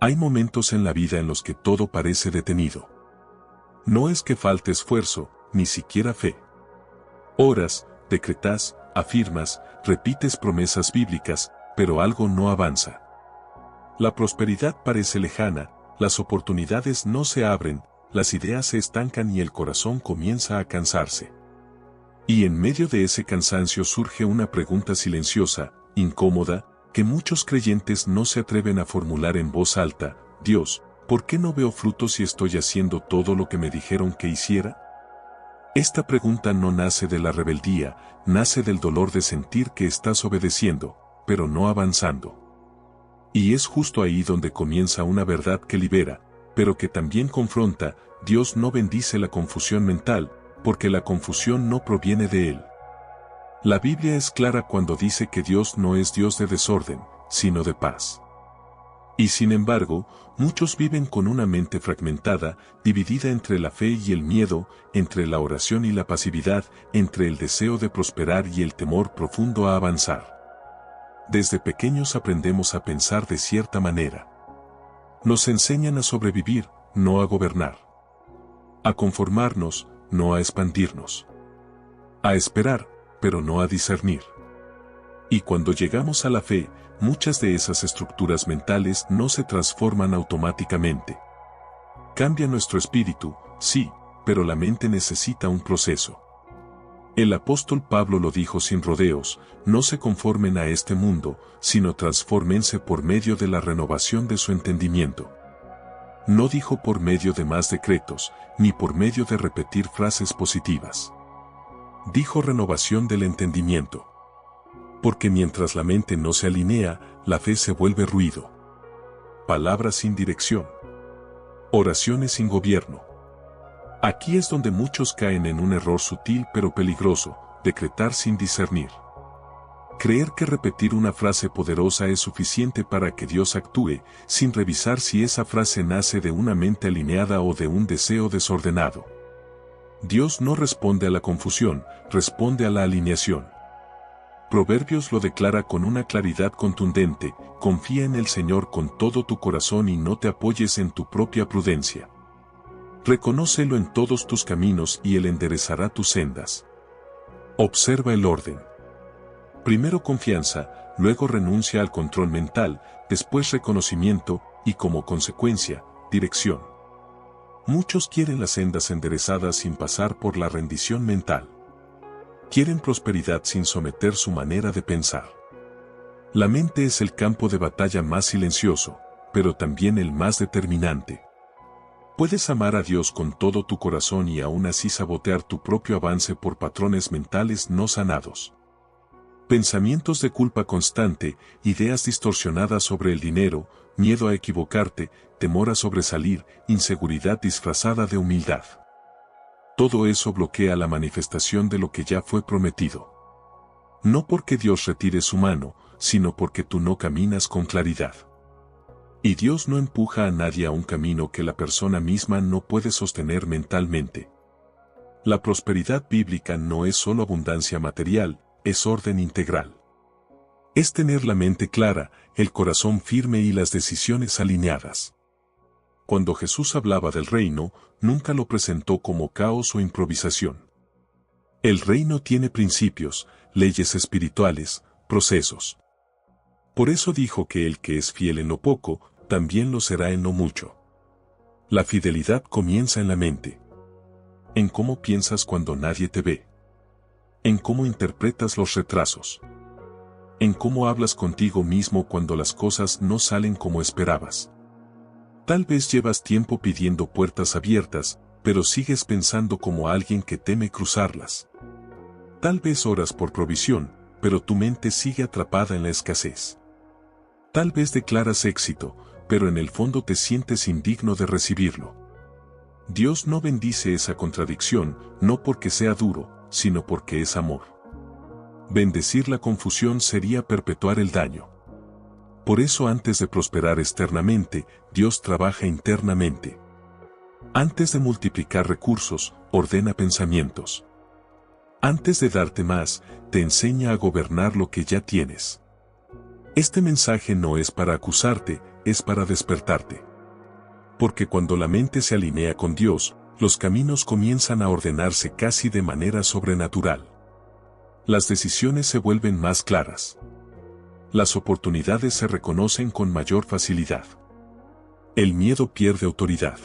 Hay momentos en la vida en los que todo parece detenido. No es que falte esfuerzo, ni siquiera fe. Oras, decretas, afirmas, repites promesas bíblicas, pero algo no avanza. La prosperidad parece lejana, las oportunidades no se abren, las ideas se estancan y el corazón comienza a cansarse. Y en medio de ese cansancio surge una pregunta silenciosa, incómoda, que muchos creyentes no se atreven a formular en voz alta: Dios, ¿por qué no veo frutos si estoy haciendo todo lo que me dijeron que hiciera? Esta pregunta no nace de la rebeldía, nace del dolor de sentir que estás obedeciendo, pero no avanzando. Y es justo ahí donde comienza una verdad que libera, pero que también confronta. Dios no bendice la confusión mental, porque la confusión no proviene de Él. La Biblia es clara cuando dice que Dios no es Dios de desorden, sino de paz. Y sin embargo, muchos viven con una mente fragmentada, dividida entre la fe y el miedo, entre la oración y la pasividad, entre el deseo de prosperar y el temor profundo a avanzar. Desde pequeños aprendemos a pensar de cierta manera. Nos enseñan a sobrevivir, no a gobernar. A conformarnos, no a expandirnos. A esperar, pero no a discernir. Y cuando llegamos a la fe, muchas de esas estructuras mentales no se transforman automáticamente. Cambia nuestro espíritu, sí, pero la mente necesita un proceso. El apóstol Pablo lo dijo sin rodeos: no se conformen a este mundo, sino transfórmense por medio de la renovación de su entendimiento. No dijo por medio de más decretos, ni por medio de repetir frases positivas. Dijo renovación del entendimiento. Porque mientras la mente no se alinea, la fe se vuelve ruido. Palabras sin dirección. Oraciones sin gobierno. Aquí es donde muchos caen en un error sutil pero peligroso: decretar sin discernir. Creer que repetir una frase poderosa es suficiente para que Dios actúe, sin revisar si esa frase nace de una mente alineada o de un deseo desordenado. Dios no responde a la confusión, responde a la alineación. Proverbios lo declara con una claridad contundente: confía en el Señor con todo tu corazón y no te apoyes en tu propia prudencia. Reconócelo en todos tus caminos y Él enderezará tus sendas. Observa el orden. Primero confianza, luego renuncia al control mental, después reconocimiento, y como consecuencia, dirección. Muchos quieren las sendas enderezadas sin pasar por la rendición mental. Quieren prosperidad sin someter su manera de pensar. La mente es el campo de batalla más silencioso, pero también el más determinante. Puedes amar a Dios con todo tu corazón y aún así sabotear tu propio avance por patrones mentales no sanados. Pensamientos de culpa constante, ideas distorsionadas sobre el dinero, miedo a equivocarte, temor a sobresalir, inseguridad disfrazada de humildad. Todo eso bloquea la manifestación de lo que ya fue prometido. No porque Dios retire su mano, sino porque tú no caminas con claridad. Y Dios no empuja a nadie a un camino que la persona misma no puede sostener mentalmente. La prosperidad bíblica no es solo abundancia material, es orden integral. Es tener la mente clara, el corazón firme y las decisiones alineadas. Cuando Jesús hablaba del reino, nunca lo presentó como caos o improvisación. El reino tiene principios, leyes espirituales, procesos. Por eso dijo que el que es fiel en lo poco, también lo será en lo mucho. La fidelidad comienza en la mente. En cómo piensas cuando nadie te ve. En cómo interpretas los retrasos. En cómo hablas contigo mismo cuando las cosas no salen como esperabas. Tal vez llevas tiempo pidiendo puertas abiertas, pero sigues pensando como alguien que teme cruzarlas. Tal vez oras por provisión, pero tu mente sigue atrapada en la escasez. Tal vez declaras éxito, pero en el fondo te sientes indigno de recibirlo. Dios no bendice esa contradicción, no porque sea duro, sino porque es amor. Bendecir la confusión sería perpetuar el daño. Por eso antes de prosperar externamente, Dios trabaja internamente. Antes de multiplicar recursos, ordena pensamientos. Antes de darte más, te enseña a gobernar lo que ya tienes. Este mensaje no es para acusarte, es para despertarte. Porque cuando la mente se alinea con Dios, los caminos comienzan a ordenarse casi de manera sobrenatural. Las decisiones se vuelven más claras. Las oportunidades se reconocen con mayor facilidad. El miedo pierde autoridad.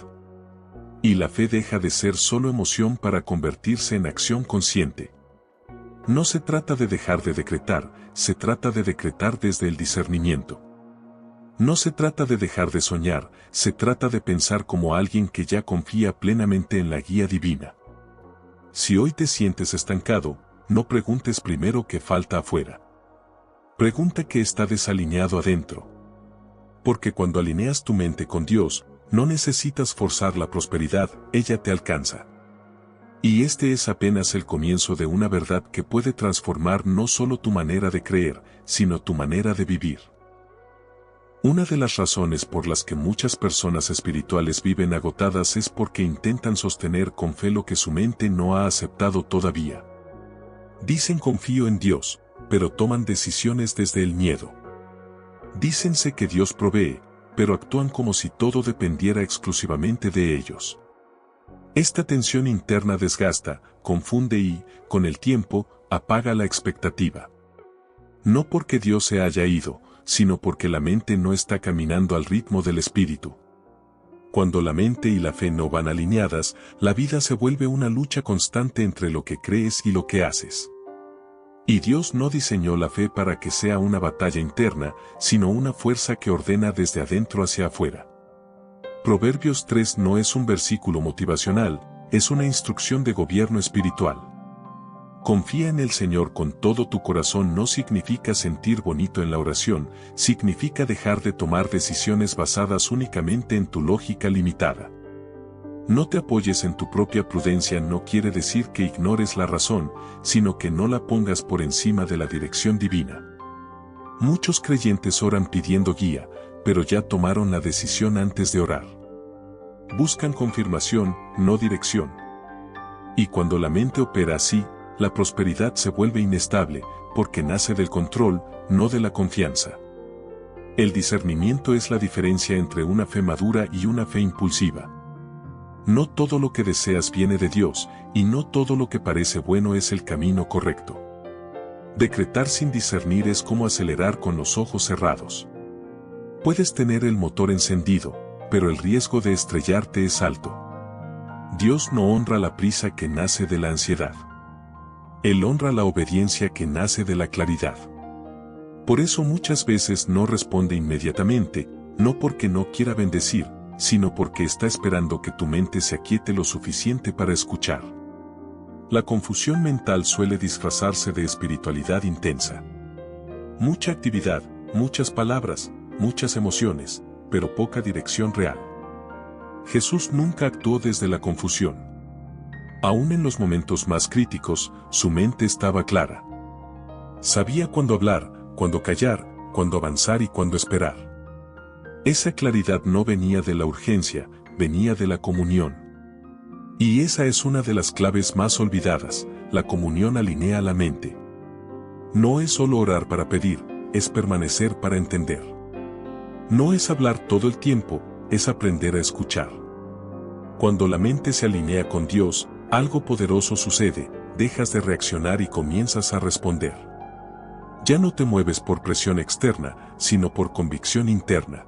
Y la fe deja de ser solo emoción para convertirse en acción consciente. No se trata de dejar de decretar, se trata de decretar desde el discernimiento. No se trata de dejar de soñar, se trata de pensar como alguien que ya confía plenamente en la guía divina. Si hoy te sientes estancado, no preguntes primero qué falta afuera. Pregunta qué está desalineado adentro. Porque cuando alineas tu mente con Dios, no necesitas forzar la prosperidad, ella te alcanza. Y este es apenas el comienzo de una verdad que puede transformar no solo tu manera de creer, sino tu manera de vivir. Una de las razones por las que muchas personas espirituales viven agotadas es porque intentan sostener con fe lo que su mente no ha aceptado todavía. Dicen confío en Dios, pero toman decisiones desde el miedo. Dícense que Dios provee, pero actúan como si todo dependiera exclusivamente de ellos. Esta tensión interna desgasta, confunde y, con el tiempo, apaga la expectativa. No porque Dios se haya ido, sino porque la mente no está caminando al ritmo del espíritu. Cuando la mente y la fe no van alineadas, la vida se vuelve una lucha constante entre lo que crees y lo que haces. Y Dios no diseñó la fe para que sea una batalla interna, sino una fuerza que ordena desde adentro hacia afuera. Proverbios 3 no es un versículo motivacional, es una instrucción de gobierno espiritual. Confía en el Señor con todo tu corazón no significa sentir bonito en la oración, significa dejar de tomar decisiones basadas únicamente en tu lógica limitada. No te apoyes en tu propia prudencia no quiere decir que ignores la razón, sino que no la pongas por encima de la dirección divina. Muchos creyentes oran pidiendo guía, pero ya tomaron la decisión antes de orar. Buscan confirmación, no dirección. Y cuando la mente opera así, la prosperidad se vuelve inestable, porque nace del control, no de la confianza. El discernimiento es la diferencia entre una fe madura y una fe impulsiva. No todo lo que deseas viene de Dios, y no todo lo que parece bueno es el camino correcto. Decretar sin discernir es como acelerar con los ojos cerrados. Puedes tener el motor encendido, pero el riesgo de estrellarte es alto. Dios no honra la prisa que nace de la ansiedad. Él honra la obediencia que nace de la claridad. Por eso muchas veces no responde inmediatamente, no porque no quiera bendecir, sino porque está esperando que tu mente se aquiete lo suficiente para escuchar. La confusión mental suele disfrazarse de espiritualidad intensa. Mucha actividad, muchas palabras, muchas emociones, pero poca dirección real. Jesús nunca actuó desde la confusión. Aún en los momentos más críticos, su mente estaba clara. Sabía cuándo hablar, cuándo callar, cuándo avanzar y cuándo esperar. Esa claridad no venía de la urgencia, venía de la comunión. Y esa es una de las claves más olvidadas, la comunión alinea la mente. No es solo orar para pedir, es permanecer para entender. No es hablar todo el tiempo, es aprender a escuchar. Cuando la mente se alinea con Dios, algo poderoso sucede, dejas de reaccionar y comienzas a responder. Ya no te mueves por presión externa, sino por convicción interna.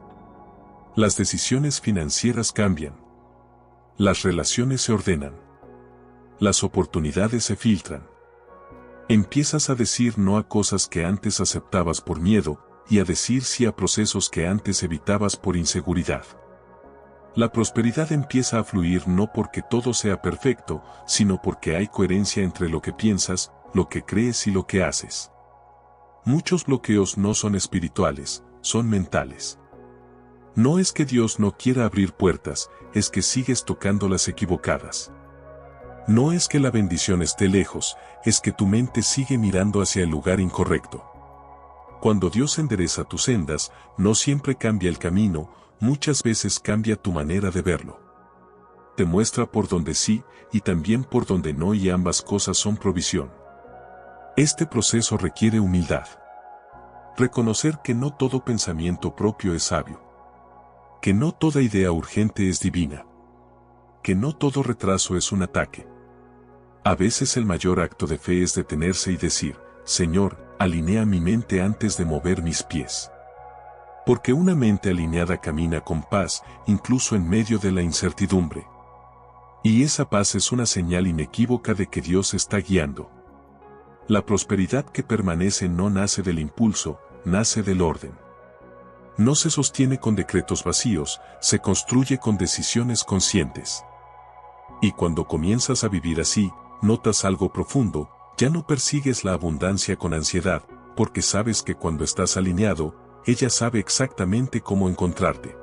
Las decisiones financieras cambian. Las relaciones se ordenan. Las oportunidades se filtran. Empiezas a decir no a cosas que antes aceptabas por miedo, y a decir sí a procesos que antes evitabas por inseguridad. La prosperidad empieza a fluir no porque todo sea perfecto, sino porque hay coherencia entre lo que piensas, lo que crees y lo que haces. Muchos bloqueos no son espirituales, son mentales. No es que Dios no quiera abrir puertas, es que sigues tocando las equivocadas. No es que la bendición esté lejos, es que tu mente sigue mirando hacia el lugar incorrecto. Cuando Dios endereza tus sendas, no siempre cambia el camino, muchas veces cambia tu manera de verlo. Te muestra por donde sí, y también por donde no y ambas cosas son provisión. Este proceso requiere humildad. Reconocer que no todo pensamiento propio es sabio. Que no toda idea urgente es divina. Que no todo retraso es un ataque. A veces el mayor acto de fe es detenerse y decir, Señor, alinea mi mente antes de mover mis pies. Porque una mente alineada camina con paz, incluso en medio de la incertidumbre. Y esa paz es una señal inequívoca de que Dios está guiando. La prosperidad que permanece no nace del impulso, nace del orden. No se sostiene con decretos vacíos, se construye con decisiones conscientes. Y cuando comienzas a vivir así, notas algo profundo, ya no persigues la abundancia con ansiedad, porque sabes que cuando estás alineado, ella sabe exactamente cómo encontrarte.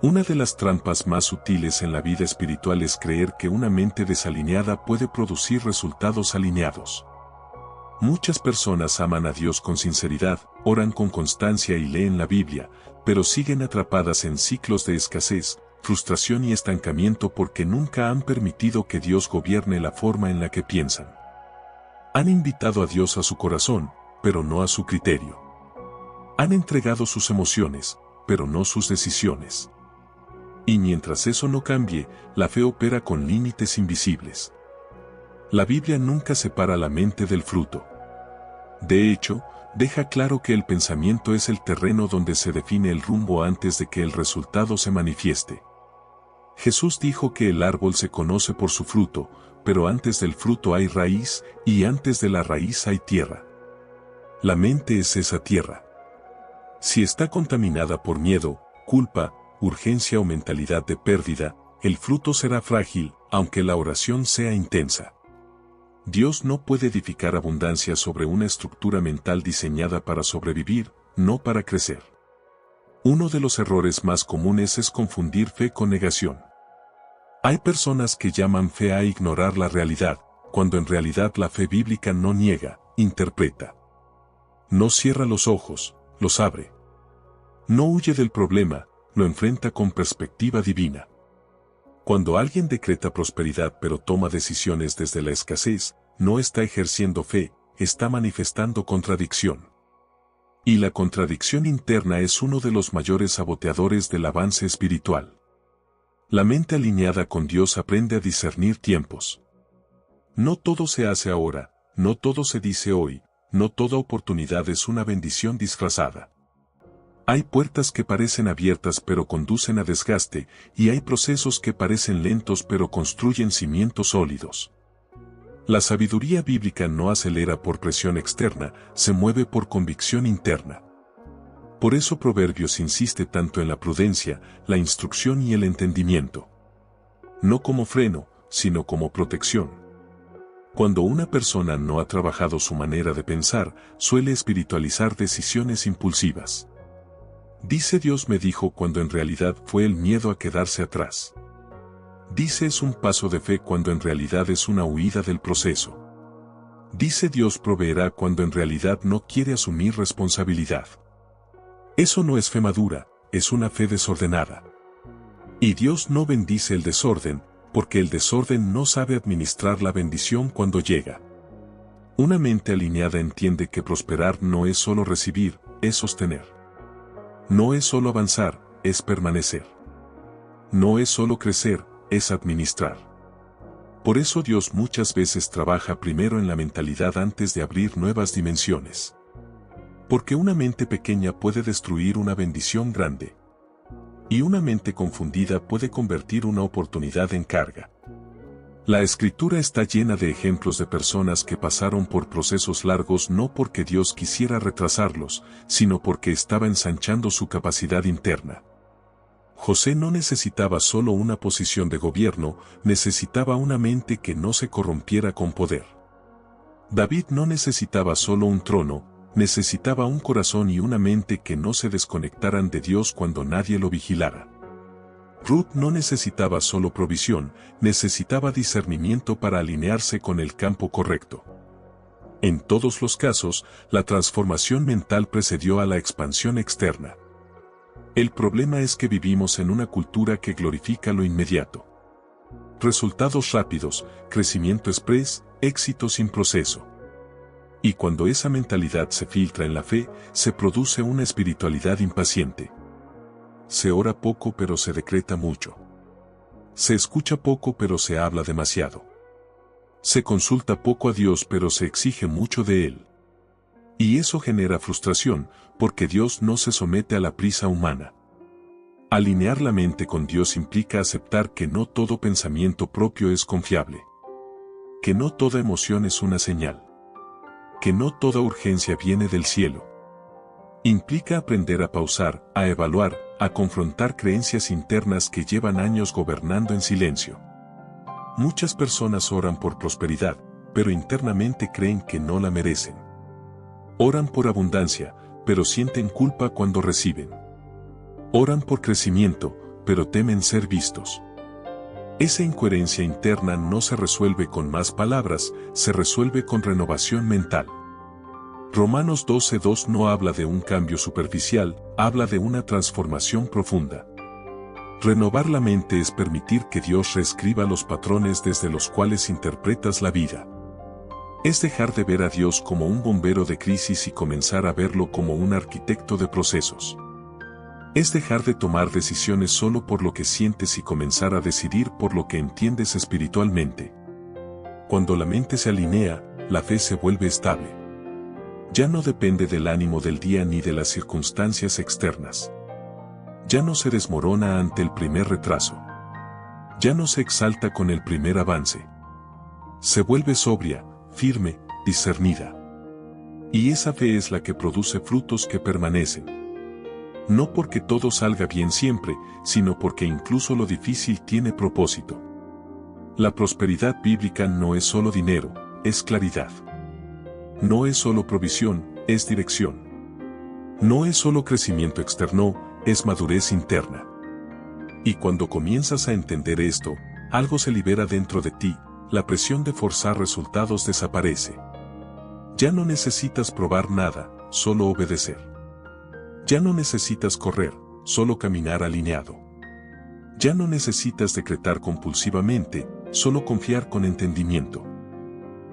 Una de las trampas más sutiles en la vida espiritual es creer que una mente desalineada puede producir resultados alineados. Muchas personas aman a Dios con sinceridad, oran con constancia y leen la Biblia, pero siguen atrapadas en ciclos de escasez, frustración y estancamiento porque nunca han permitido que Dios gobierne la forma en la que piensan. Han invitado a Dios a su corazón, pero no a su criterio. Han entregado sus emociones, pero no sus decisiones. Y mientras eso no cambie, la fe opera con límites invisibles. La Biblia nunca separa la mente del fruto. De hecho, deja claro que el pensamiento es el terreno donde se define el rumbo antes de que el resultado se manifieste. Jesús dijo que el árbol se conoce por su fruto, pero antes del fruto hay raíz, y antes de la raíz hay tierra. La mente es esa tierra. Si está contaminada por miedo, culpa, urgencia o mentalidad de pérdida, el fruto será frágil, aunque la oración sea intensa. Dios no puede edificar abundancia sobre una estructura mental diseñada para sobrevivir, no para crecer. Uno de los errores más comunes es confundir fe con negación. Hay personas que llaman fe a ignorar la realidad, cuando en realidad la fe bíblica no niega, interpreta. No cierra los ojos, los abre. No huye del problema, lo enfrenta con perspectiva divina. Cuando alguien decreta prosperidad pero toma decisiones desde la escasez, no está ejerciendo fe, está manifestando contradicción. Y la contradicción interna es uno de los mayores saboteadores del avance espiritual. La mente alineada con Dios aprende a discernir tiempos. No todo se hace ahora, no todo se dice hoy, no toda oportunidad es una bendición disfrazada. Hay puertas que parecen abiertas pero conducen a desgaste, y hay procesos que parecen lentos pero construyen cimientos sólidos. La sabiduría bíblica no acelera por presión externa, se mueve por convicción interna. Por eso Proverbios insiste tanto en la prudencia, la instrucción y el entendimiento. No como freno, sino como protección. Cuando una persona no ha trabajado su manera de pensar, suele espiritualizar decisiones impulsivas. Dice Dios me dijo cuando en realidad fue el miedo a quedarse atrás. Dice es un paso de fe cuando en realidad es una huida del proceso. Dice Dios proveerá cuando en realidad no quiere asumir responsabilidad. Eso no es fe madura, es una fe desordenada. Y Dios no bendice el desorden, porque el desorden no sabe administrar la bendición cuando llega. Una mente alineada entiende que prosperar no es solo recibir, es sostener. No es solo avanzar, es permanecer. No es solo crecer, es administrar. Por eso Dios muchas veces trabaja primero en la mentalidad antes de abrir nuevas dimensiones. Porque una mente pequeña puede destruir una bendición grande. Y una mente confundida puede convertir una oportunidad en carga. La Escritura está llena de ejemplos de personas que pasaron por procesos largos no porque Dios quisiera retrasarlos, sino porque estaba ensanchando su capacidad interna. José no necesitaba solo una posición de gobierno, necesitaba una mente que no se corrompiera con poder. David no necesitaba solo un trono, necesitaba un corazón y una mente que no se desconectaran de Dios cuando nadie lo vigilara. Ruth no necesitaba solo provisión, necesitaba discernimiento para alinearse con el campo correcto. En todos los casos, la transformación mental precedió a la expansión externa. El problema es que vivimos en una cultura que glorifica lo inmediato. Resultados rápidos, crecimiento express, éxito sin proceso. Y cuando esa mentalidad se filtra en la fe, se produce una espiritualidad impaciente. Se ora poco pero se decreta mucho. Se escucha poco pero se habla demasiado. Se consulta poco a Dios pero se exige mucho de Él. Y eso genera frustración, porque Dios no se somete a la prisa humana. Alinear la mente con Dios implica aceptar que no todo pensamiento propio es confiable. Que no toda emoción es una señal. Que no toda urgencia viene del cielo. Implica aprender a pausar, a evaluar, a confrontar creencias internas que llevan años gobernando en silencio. Muchas personas oran por prosperidad, pero internamente creen que no la merecen. Oran por abundancia, pero sienten culpa cuando reciben. Oran por crecimiento, pero temen ser vistos. Esa incoherencia interna no se resuelve con más palabras, se resuelve con renovación mental. Romanos 12:2 no habla de un cambio superficial, habla de una transformación profunda. Renovar la mente es permitir que Dios reescriba los patrones desde los cuales interpretas la vida. Es dejar de ver a Dios como un bombero de crisis y comenzar a verlo como un arquitecto de procesos. Es dejar de tomar decisiones solo por lo que sientes y comenzar a decidir por lo que entiendes espiritualmente. Cuando la mente se alinea, la fe se vuelve estable. Ya no depende del ánimo del día ni de las circunstancias externas. Ya no se desmorona ante el primer retraso. Ya no se exalta con el primer avance. Se vuelve sobria, firme, discernida. Y esa fe es la que produce frutos que permanecen. No porque todo salga bien siempre, sino porque incluso lo difícil tiene propósito. La prosperidad bíblica no es solo dinero, es claridad. No es solo provisión, es dirección. No es solo crecimiento externo, es madurez interna. Y cuando comienzas a entender esto, algo se libera dentro de ti, la presión de forzar resultados desaparece. Ya no necesitas probar nada, solo obedecer. Ya no necesitas correr, solo caminar alineado. Ya no necesitas decretar compulsivamente, solo confiar con entendimiento.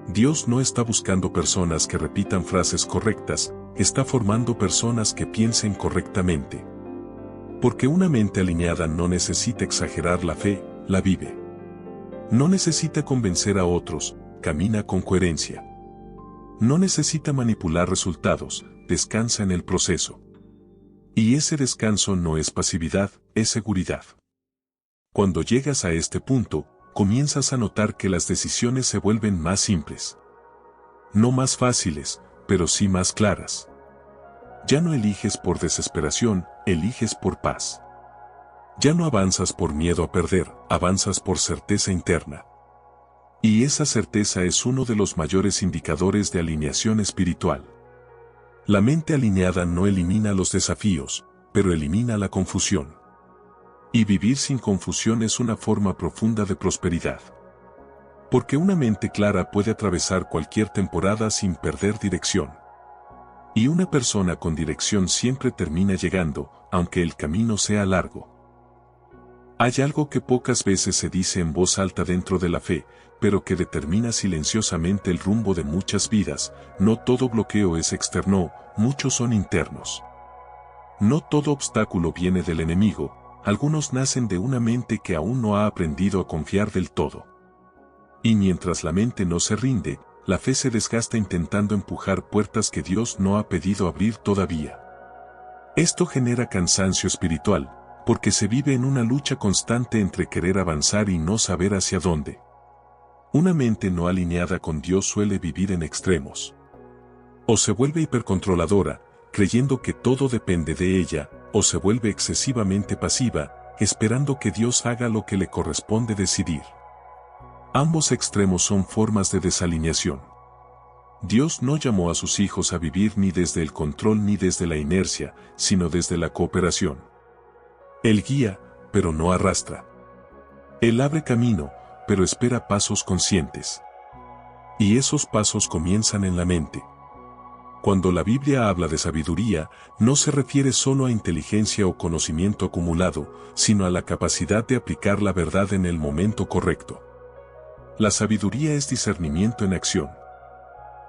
Dios no está buscando personas que repitan frases correctas, está formando personas que piensen correctamente. Porque una mente alineada no necesita exagerar la fe, la vive. No necesita convencer a otros, camina con coherencia. No necesita manipular resultados, descansa en el proceso. Y ese descanso no es pasividad, es seguridad. Cuando llegas a este punto, comienzas a notar que las decisiones se vuelven más simples. No más fáciles, pero sí más claras. Ya no eliges por desesperación, eliges por paz. Ya no avanzas por miedo a perder, avanzas por certeza interna. Y esa certeza es uno de los mayores indicadores de alineación espiritual. La mente alineada no elimina los desafíos, pero elimina la confusión. Y vivir sin confusión es una forma profunda de prosperidad. Porque una mente clara puede atravesar cualquier temporada sin perder dirección. Y una persona con dirección siempre termina llegando, aunque el camino sea largo. Hay algo que pocas veces se dice en voz alta dentro de la fe, pero que determina silenciosamente el rumbo de muchas vidas: no todo bloqueo es externo, muchos son internos. No todo obstáculo viene del enemigo, algunos nacen de una mente que aún no ha aprendido a confiar del todo. Y mientras la mente no se rinde, la fe se desgasta intentando empujar puertas que Dios no ha pedido abrir todavía. Esto genera cansancio espiritual, porque se vive en una lucha constante entre querer avanzar y no saber hacia dónde. Una mente no alineada con Dios suele vivir en extremos. O se vuelve hipercontroladora, creyendo que todo depende de ella, o se vuelve excesivamente pasiva, esperando que Dios haga lo que le corresponde decidir. Ambos extremos son formas de desalineación. Dios no llamó a sus hijos a vivir ni desde el control ni desde la inercia, sino desde la cooperación. Él guía, pero no arrastra. Él abre camino, pero espera pasos conscientes. Y esos pasos comienzan en la mente. Cuando la Biblia habla de sabiduría, no se refiere solo a inteligencia o conocimiento acumulado, sino a la capacidad de aplicar la verdad en el momento correcto. La sabiduría es discernimiento en acción.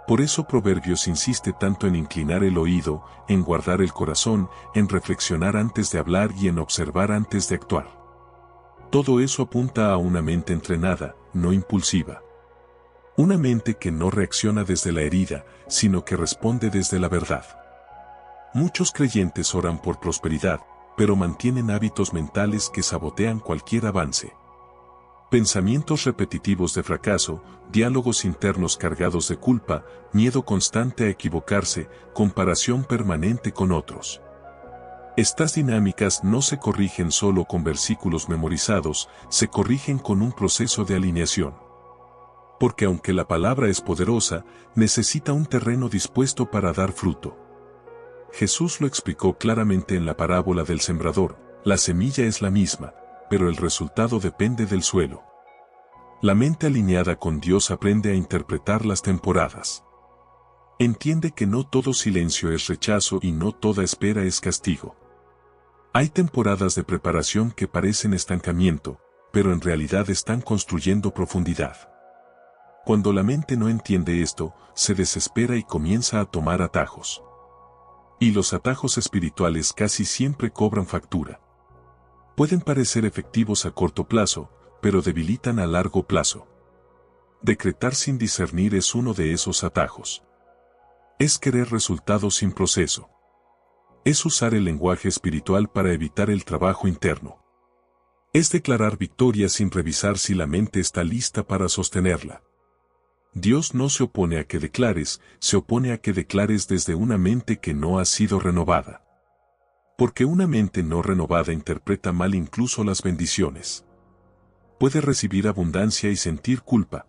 Por eso Proverbios insiste tanto en inclinar el oído, en guardar el corazón, en reflexionar antes de hablar y en observar antes de actuar. Todo eso apunta a una mente entrenada, no impulsiva. Una mente que no reacciona desde la herida, sino que responde desde la verdad. Muchos creyentes oran por prosperidad, pero mantienen hábitos mentales que sabotean cualquier avance. Pensamientos repetitivos de fracaso, diálogos internos cargados de culpa, miedo constante a equivocarse, comparación permanente con otros. Estas dinámicas no se corrigen solo con versículos memorizados, se corrigen con un proceso de alineación. Porque aunque la palabra es poderosa, necesita un terreno dispuesto para dar fruto. Jesús lo explicó claramente en la parábola del sembrador: la semilla es la misma, pero el resultado depende del suelo. La mente alineada con Dios aprende a interpretar las temporadas. Entiende que no todo silencio es rechazo y no toda espera es castigo. Hay temporadas de preparación que parecen estancamiento, pero en realidad están construyendo profundidad. Cuando la mente no entiende esto, se desespera y comienza a tomar atajos. Y los atajos espirituales casi siempre cobran factura. Pueden parecer efectivos a corto plazo, pero debilitan a largo plazo. Decretar sin discernir es uno de esos atajos. Es querer resultados sin proceso. Es usar el lenguaje espiritual para evitar el trabajo interno. Es declarar victoria sin revisar si la mente está lista para sostenerla. Dios no se opone a que declares, se opone a que declares desde una mente que no ha sido renovada. Porque una mente no renovada interpreta mal incluso las bendiciones. Puede recibir abundancia y sentir culpa.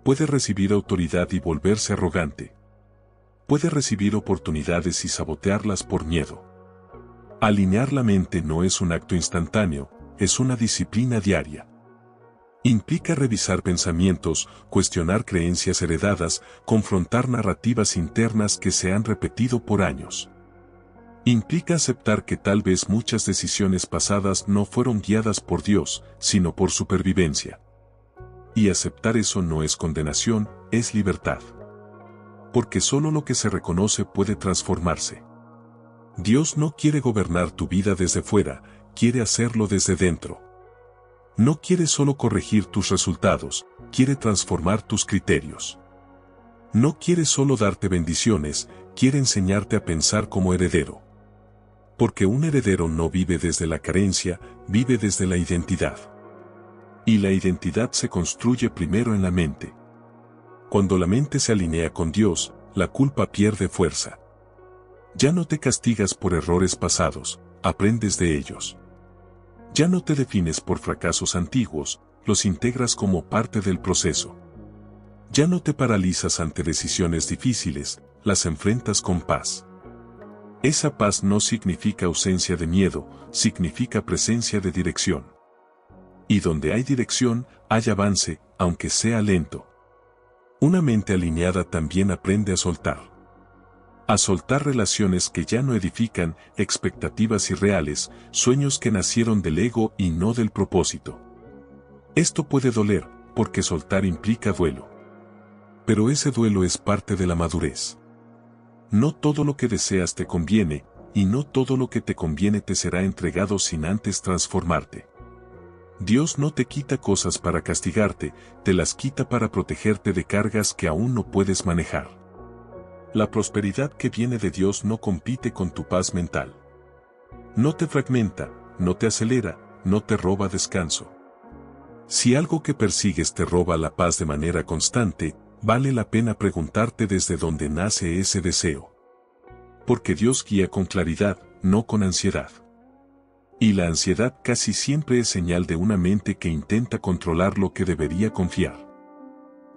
Puede recibir autoridad y volverse arrogante. Puede recibir oportunidades y sabotearlas por miedo. Alinear la mente no es un acto instantáneo, es una disciplina diaria. Implica revisar pensamientos, cuestionar creencias heredadas, confrontar narrativas internas que se han repetido por años. Implica aceptar que tal vez muchas decisiones pasadas no fueron guiadas por Dios, sino por supervivencia. Y aceptar eso no es condenación, es libertad. Porque solo lo que se reconoce puede transformarse. Dios no quiere gobernar tu vida desde fuera, quiere hacerlo desde dentro. No quiere solo corregir tus resultados, quiere transformar tus criterios. No quiere solo darte bendiciones, quiere enseñarte a pensar como heredero. Porque un heredero no vive desde la carencia, vive desde la identidad. Y la identidad se construye primero en la mente. Cuando la mente se alinea con Dios, la culpa pierde fuerza. Ya no te castigas por errores pasados, aprendes de ellos. Ya no te defines por fracasos antiguos, los integras como parte del proceso. Ya no te paralizas ante decisiones difíciles, las enfrentas con paz. Esa paz no significa ausencia de miedo, significa presencia de dirección. Y donde hay dirección, hay avance, aunque sea lento. Una mente alineada también aprende a soltar. A soltar relaciones que ya no edifican, expectativas irreales, sueños que nacieron del ego y no del propósito. Esto puede doler, porque soltar implica duelo. Pero ese duelo es parte de la madurez. No todo lo que deseas te conviene, y no todo lo que te conviene te será entregado sin antes transformarte. Dios no te quita cosas para castigarte, te las quita para protegerte de cargas que aún no puedes manejar. La prosperidad que viene de Dios no compite con tu paz mental. No te fragmenta, no te acelera, no te roba descanso. Si algo que persigues te roba la paz de manera constante, vale la pena preguntarte desde dónde nace ese deseo. Porque Dios guía con claridad, no con ansiedad. Y la ansiedad casi siempre es señal de una mente que intenta controlar lo que debería confiar.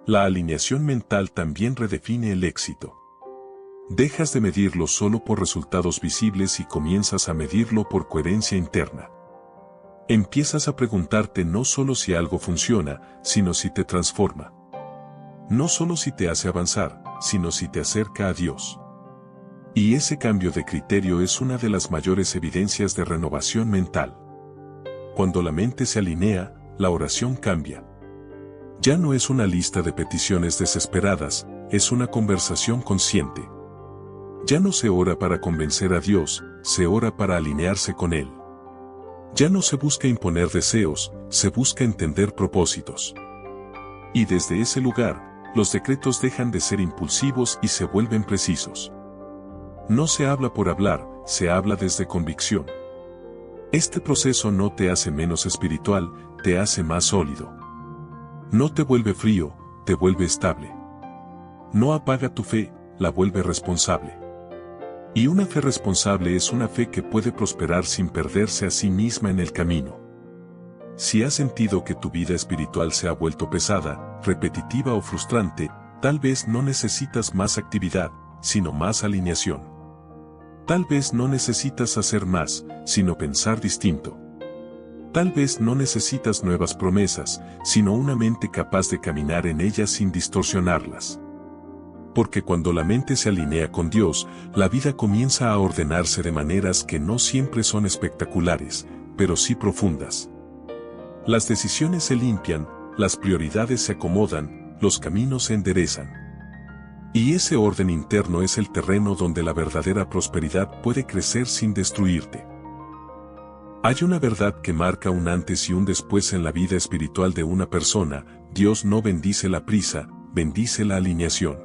La alineación mental también redefine el éxito. Dejas de medirlo solo por resultados visibles y comienzas a medirlo por coherencia interna. Empiezas a preguntarte no solo si algo funciona, sino si te transforma. No solo si te hace avanzar, sino si te acerca a Dios. Y ese cambio de criterio es una de las mayores evidencias de renovación mental. Cuando la mente se alinea, la oración cambia. Ya no es una lista de peticiones desesperadas, es una conversación consciente. Ya no se ora para convencer a Dios, se ora para alinearse con Él. Ya no se busca imponer deseos, se busca entender propósitos. Y desde ese lugar, los decretos dejan de ser impulsivos y se vuelven precisos. No se habla por hablar, se habla desde convicción. Este proceso no te hace menos espiritual, te hace más sólido. No te vuelve frío, te vuelve estable. No apaga tu fe, la vuelve responsable. Y una fe responsable es una fe que puede prosperar sin perderse a sí misma en el camino. Si has sentido que tu vida espiritual se ha vuelto pesada, repetitiva o frustrante, tal vez no necesitas más actividad, sino más alineación. Tal vez no necesitas hacer más, sino pensar distinto. Tal vez no necesitas nuevas promesas, sino una mente capaz de caminar en ellas sin distorsionarlas. Porque cuando la mente se alinea con Dios, la vida comienza a ordenarse de maneras que no siempre son espectaculares, pero sí profundas. Las decisiones se limpian, las prioridades se acomodan, los caminos se enderezan. Y ese orden interno es el terreno donde la verdadera prosperidad puede crecer sin destruirte. Hay una verdad que marca un antes y un después en la vida espiritual de una persona: Dios no bendice la prisa, bendice la alineación.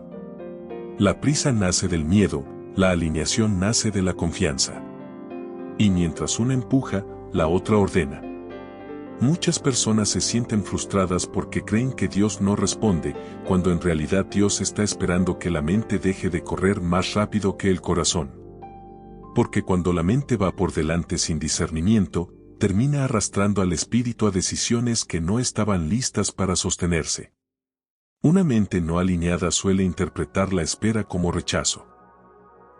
La prisa nace del miedo, la alineación nace de la confianza. Y mientras una empuja, la otra ordena. Muchas personas se sienten frustradas porque creen que Dios no responde, cuando en realidad Dios está esperando que la mente deje de correr más rápido que el corazón. Porque cuando la mente va por delante sin discernimiento, termina arrastrando al espíritu a decisiones que no estaban listas para sostenerse. Una mente no alineada suele interpretar la espera como rechazo.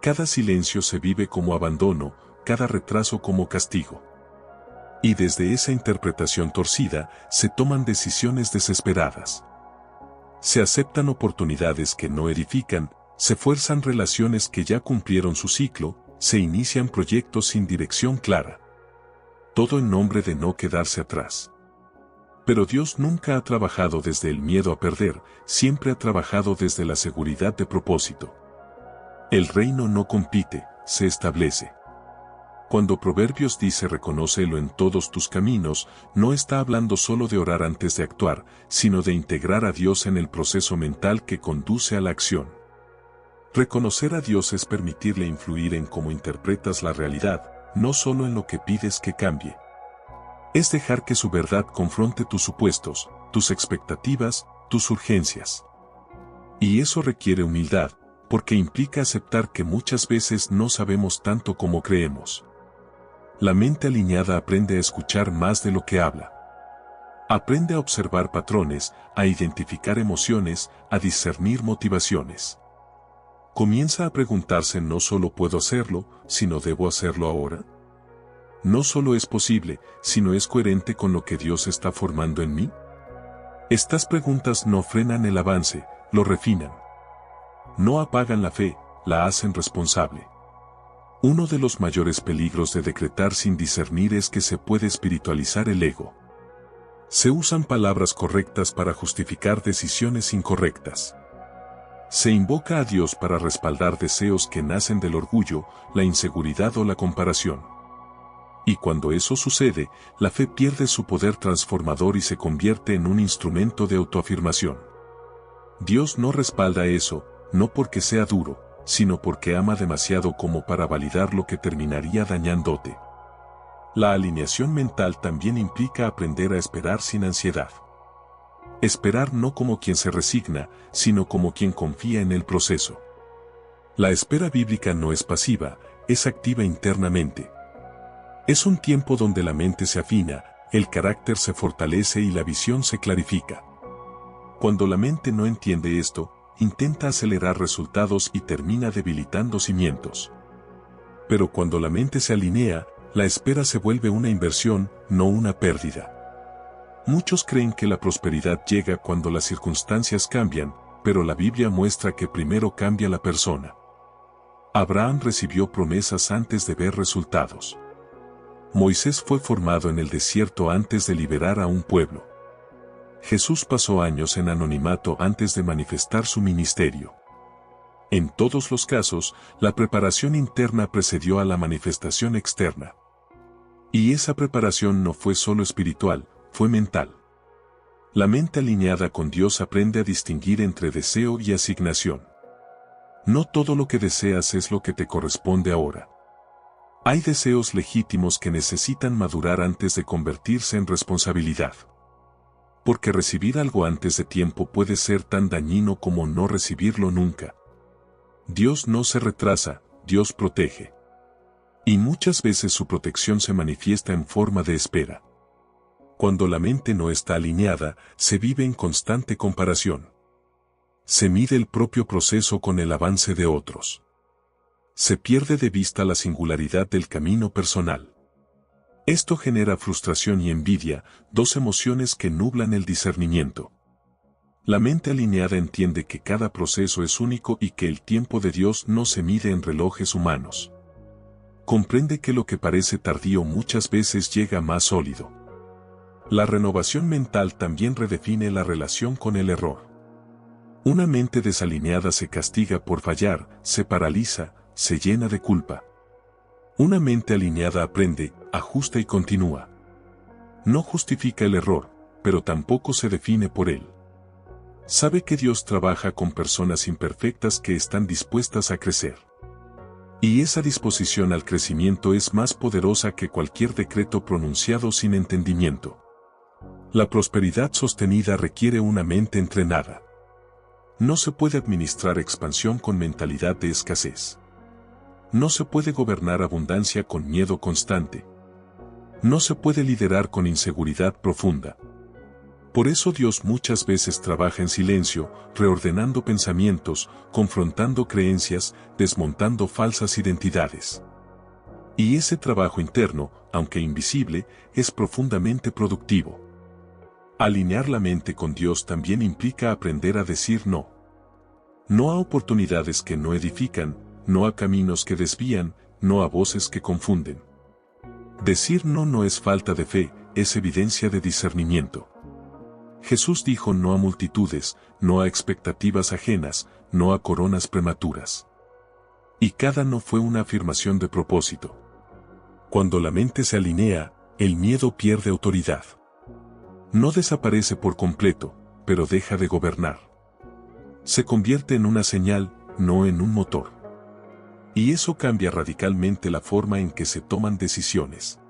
Cada silencio se vive como abandono, cada retraso como castigo. Y desde esa interpretación torcida, se toman decisiones desesperadas. Se aceptan oportunidades que no edifican, se fuerzan relaciones que ya cumplieron su ciclo, se inician proyectos sin dirección clara. Todo en nombre de no quedarse atrás. Pero Dios nunca ha trabajado desde el miedo a perder, siempre ha trabajado desde la seguridad de propósito. El reino no compite, se establece. Cuando Proverbios dice reconócelo en todos tus caminos, no está hablando solo de orar antes de actuar, sino de integrar a Dios en el proceso mental que conduce a la acción. Reconocer a Dios es permitirle influir en cómo interpretas la realidad, no solo en lo que pides que cambie. Es dejar que su verdad confronte tus supuestos, tus expectativas, tus urgencias. Y eso requiere humildad, porque implica aceptar que muchas veces no sabemos tanto como creemos. La mente alineada aprende a escuchar más de lo que habla. Aprende a observar patrones, a identificar emociones, a discernir motivaciones. Comienza a preguntarse: no solo puedo hacerlo, sino debo hacerlo ahora. No solo es posible, sino es coherente con lo que Dios está formando en mí. Estas preguntas no frenan el avance, lo refinan. No apagan la fe, la hacen responsable. Uno de los mayores peligros de decretar sin discernir es que se puede espiritualizar el ego. Se usan palabras correctas para justificar decisiones incorrectas. Se invoca a Dios para respaldar deseos que nacen del orgullo, la inseguridad o la comparación. Y cuando eso sucede, la fe pierde su poder transformador y se convierte en un instrumento de autoafirmación. Dios no respalda eso, no porque sea duro, sino porque ama demasiado como para validar lo que terminaría dañándote. La alineación mental también implica aprender a esperar sin ansiedad. Esperar no como quien se resigna, sino como quien confía en el proceso. La espera bíblica no es pasiva, es activa internamente. Es un tiempo donde la mente se afina, el carácter se fortalece y la visión se clarifica. Cuando la mente no entiende esto, intenta acelerar resultados y termina debilitando cimientos. Pero cuando la mente se alinea, la espera se vuelve una inversión, no una pérdida. Muchos creen que la prosperidad llega cuando las circunstancias cambian, pero la Biblia muestra que primero cambia la persona. Abraham recibió promesas antes de ver resultados. Moisés fue formado en el desierto antes de liberar a un pueblo. Jesús pasó años en anonimato antes de manifestar su ministerio. En todos los casos, la preparación interna precedió a la manifestación externa. Y esa preparación no fue solo espiritual, fue mental. La mente alineada con Dios aprende a distinguir entre deseo y asignación. No todo lo que deseas es lo que te corresponde ahora. Hay deseos legítimos que necesitan madurar antes de convertirse en responsabilidad. Porque recibir algo antes de tiempo puede ser tan dañino como no recibirlo nunca. Dios no se retrasa, Dios protege. Y muchas veces su protección se manifiesta en forma de espera. Cuando la mente no está alineada, se vive en constante comparación. Se mide el propio proceso con el avance de otros. Se pierde de vista la singularidad del camino personal. Esto genera frustración y envidia, dos emociones que nublan el discernimiento. La mente alineada entiende que cada proceso es único y que el tiempo de Dios no se mide en relojes humanos. Comprende que lo que parece tardío muchas veces llega más sólido. La renovación mental también redefine la relación con el error. Una mente desalineada se castiga por fallar, se paraliza, se llena de culpa. Una mente alineada aprende, ajusta y continúa. No justifica el error, pero tampoco se define por él. Sabe que Dios trabaja con personas imperfectas que están dispuestas a crecer. Y esa disposición al crecimiento es más poderosa que cualquier decreto pronunciado sin entendimiento. La prosperidad sostenida requiere una mente entrenada. No se puede administrar expansión con mentalidad de escasez. No se puede gobernar abundancia con miedo constante. No se puede liderar con inseguridad profunda. Por eso Dios muchas veces trabaja en silencio, reordenando pensamientos, confrontando creencias, desmontando falsas identidades. Y ese trabajo interno, aunque invisible, es profundamente productivo. Alinear la mente con Dios también implica aprender a decir no. No a oportunidades que no edifican, no a caminos que desvían, no a voces que confunden. Decir no no es falta de fe, es evidencia de discernimiento. Jesús dijo no a multitudes, no a expectativas ajenas, no a coronas prematuras. Y cada no fue una afirmación de propósito. Cuando la mente se alinea, el miedo pierde autoridad. No desaparece por completo, pero deja de gobernar. Se convierte en una señal, no en un motor. Y eso cambia radicalmente la forma en que se toman decisiones.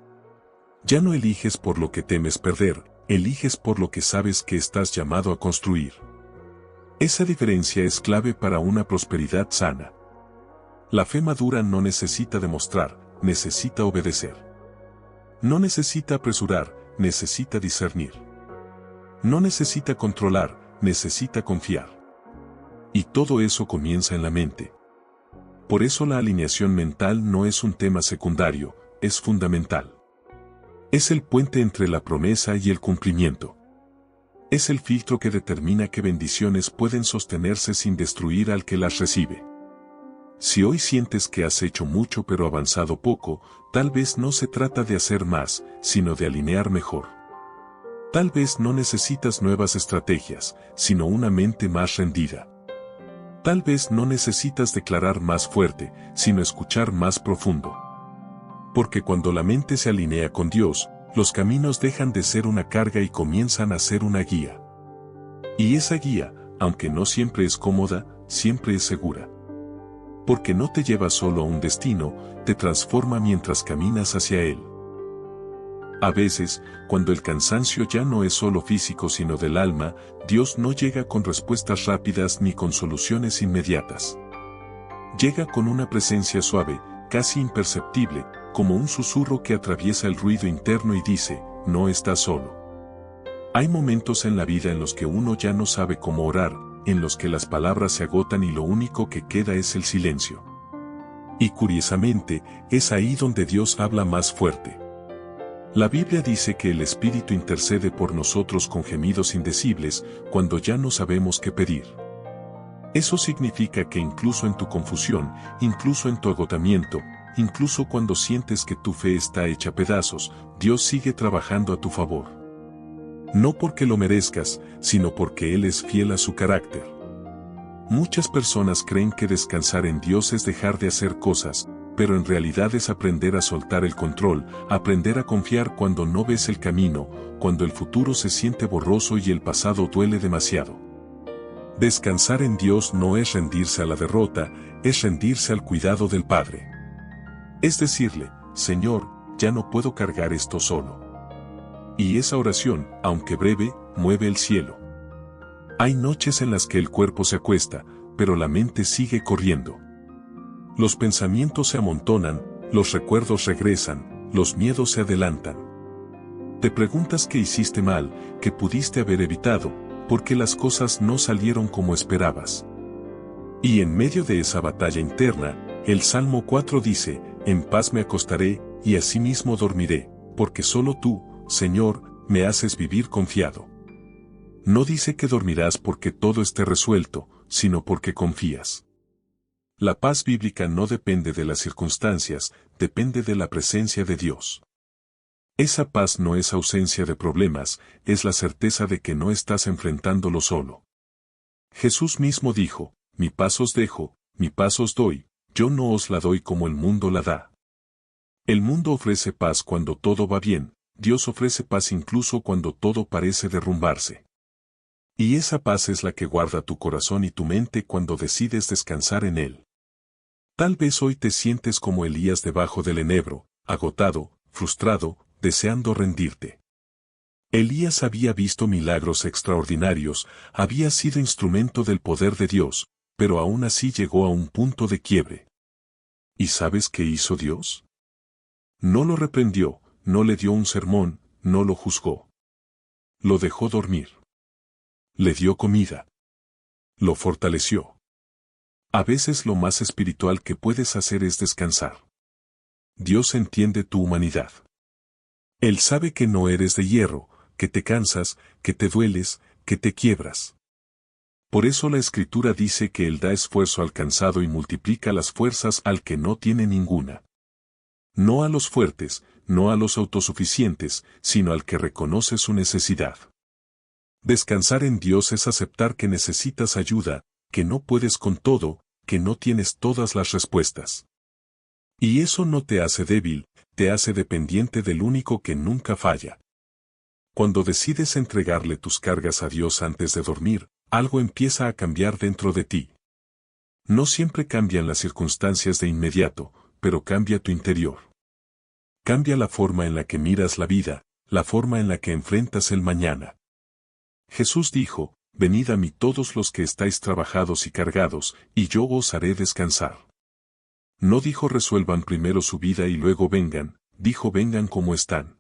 Ya no eliges por lo que temes perder, eliges por lo que sabes que estás llamado a construir. Esa diferencia es clave para una prosperidad sana. La fe madura no necesita demostrar, necesita obedecer. No necesita apresurar, necesita discernir. No necesita controlar, necesita confiar. Y todo eso comienza en la mente. Por eso la alineación mental no es un tema secundario, es fundamental. Es el puente entre la promesa y el cumplimiento. Es el filtro que determina qué bendiciones pueden sostenerse sin destruir al que las recibe. Si hoy sientes que has hecho mucho pero avanzado poco, tal vez no se trata de hacer más, sino de alinear mejor. Tal vez no necesitas nuevas estrategias, sino una mente más rendida. Tal vez no necesitas declarar más fuerte, sino escuchar más profundo. Porque cuando la mente se alinea con Dios, los caminos dejan de ser una carga y comienzan a ser una guía. Y esa guía, aunque no siempre es cómoda, siempre es segura. Porque no te lleva solo a un destino, te transforma mientras caminas hacia él. A veces, cuando el cansancio ya no es solo físico sino del alma, Dios no llega con respuestas rápidas ni con soluciones inmediatas. Llega con una presencia suave, casi imperceptible, como un susurro que atraviesa el ruido interno y dice, no estás solo. Hay momentos en la vida en los que uno ya no sabe cómo orar, en los que las palabras se agotan y lo único que queda es el silencio. Y curiosamente, es ahí donde Dios habla más fuerte. La Biblia dice que el Espíritu intercede por nosotros con gemidos indecibles cuando ya no sabemos qué pedir. Eso significa que incluso en tu confusión, incluso en tu agotamiento, incluso cuando sientes que tu fe está hecha pedazos, Dios sigue trabajando a tu favor. No porque lo merezcas, sino porque Él es fiel a su carácter. Muchas personas creen que descansar en Dios es dejar de hacer cosas, pero en realidad es aprender a soltar el control, aprender a confiar cuando no ves el camino, cuando el futuro se siente borroso y el pasado duele demasiado. Descansar en Dios no es rendirse a la derrota, es rendirse al cuidado del Padre. Es decirle, Señor, ya no puedo cargar esto solo. Y esa oración, aunque breve, mueve el cielo. Hay noches en las que el cuerpo se acuesta, pero la mente sigue corriendo. Los pensamientos se amontonan, los recuerdos regresan, los miedos se adelantan. Te preguntas qué hiciste mal, qué pudiste haber evitado, porque las cosas no salieron como esperabas. Y en medio de esa batalla interna, el Salmo 4 dice, en paz me acostaré, y asimismo dormiré, porque solo tú, Señor, me haces vivir confiado. No dice que dormirás porque todo esté resuelto, sino porque confías. La paz bíblica no depende de las circunstancias, depende de la presencia de Dios. Esa paz no es ausencia de problemas, es la certeza de que no estás enfrentándolo solo. Jesús mismo dijo, mi paz os dejo, mi paz os doy, yo no os la doy como el mundo la da. El mundo ofrece paz cuando todo va bien, Dios ofrece paz incluso cuando todo parece derrumbarse. Y esa paz es la que guarda tu corazón y tu mente cuando decides descansar en Él. Tal vez hoy te sientes como Elías debajo del enebro, agotado, frustrado, deseando rendirte. Elías había visto milagros extraordinarios, había sido instrumento del poder de Dios, pero aún así llegó a un punto de quiebre. ¿Y sabes qué hizo Dios? No lo reprendió, no le dio un sermón, no lo juzgó. Lo dejó dormir. Le dio comida. Lo fortaleció. A veces lo más espiritual que puedes hacer es descansar. Dios entiende tu humanidad. Él sabe que no eres de hierro, que te cansas, que te dueles, que te quiebras. Por eso la Escritura dice que Él da esfuerzo al cansado y multiplica las fuerzas al que no tiene ninguna. No a los fuertes, no a los autosuficientes, sino al que reconoce su necesidad. Descansar en Dios es aceptar que necesitas ayuda, que no puedes con todo, que no tienes todas las respuestas. Y eso no te hace débil, te hace dependiente del único que nunca falla. Cuando decides entregarle tus cargas a Dios antes de dormir, algo empieza a cambiar dentro de ti. No siempre cambian las circunstancias de inmediato, pero cambia tu interior. Cambia la forma en la que miras la vida, la forma en la que enfrentas el mañana. Jesús dijo, venid a mí todos los que estáis trabajados y cargados, y yo os haré descansar. No dijo resuelvan primero su vida y luego vengan, dijo vengan como están.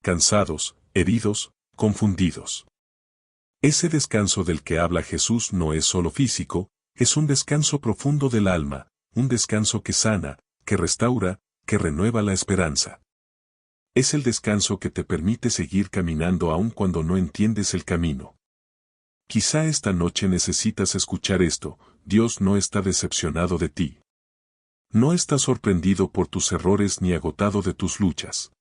Cansados, heridos, confundidos. Ese descanso del que habla Jesús no es solo físico, es un descanso profundo del alma, un descanso que sana, que restaura, que renueva la esperanza. Es el descanso que te permite seguir caminando aun cuando no entiendes el camino. Quizá esta noche necesitas escuchar esto, Dios no está decepcionado de ti. No está sorprendido por tus errores ni agotado de tus luchas.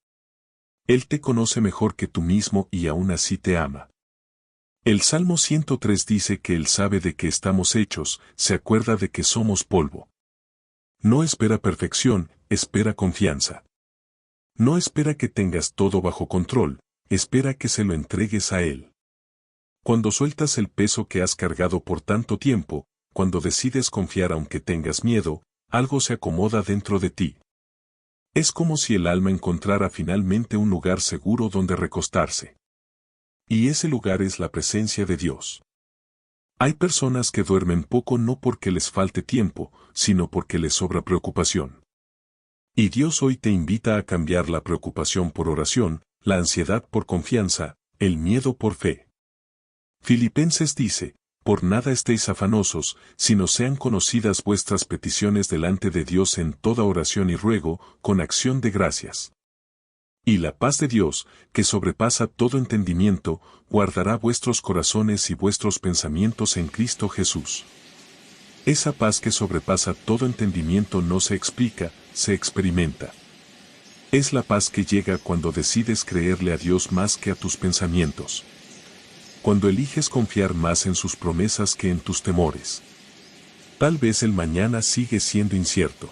Él te conoce mejor que tú mismo y aún así te ama. El Salmo 103 dice que Él sabe de qué estamos hechos, se acuerda de que somos polvo. No espera perfección, espera confianza. No espera que tengas todo bajo control, espera que se lo entregues a Él. Cuando sueltas el peso que has cargado por tanto tiempo, cuando decides confiar aunque tengas miedo, algo se acomoda dentro de ti. Es como si el alma encontrara finalmente un lugar seguro donde recostarse. Y ese lugar es la presencia de Dios. Hay personas que duermen poco no porque les falte tiempo, sino porque les sobra preocupación. Y Dios hoy te invita a cambiar la preocupación por oración, la ansiedad por confianza, el miedo por fe. Filipenses dice, por nada estéis afanosos, sino sean conocidas vuestras peticiones delante de Dios en toda oración y ruego, con acción de gracias. Y la paz de Dios, que sobrepasa todo entendimiento, guardará vuestros corazones y vuestros pensamientos en Cristo Jesús. Esa paz que sobrepasa todo entendimiento no se explica, se experimenta. Es la paz que llega cuando decides creerle a Dios más que a tus pensamientos. Cuando eliges confiar más en sus promesas que en tus temores. Tal vez el mañana sigue siendo incierto.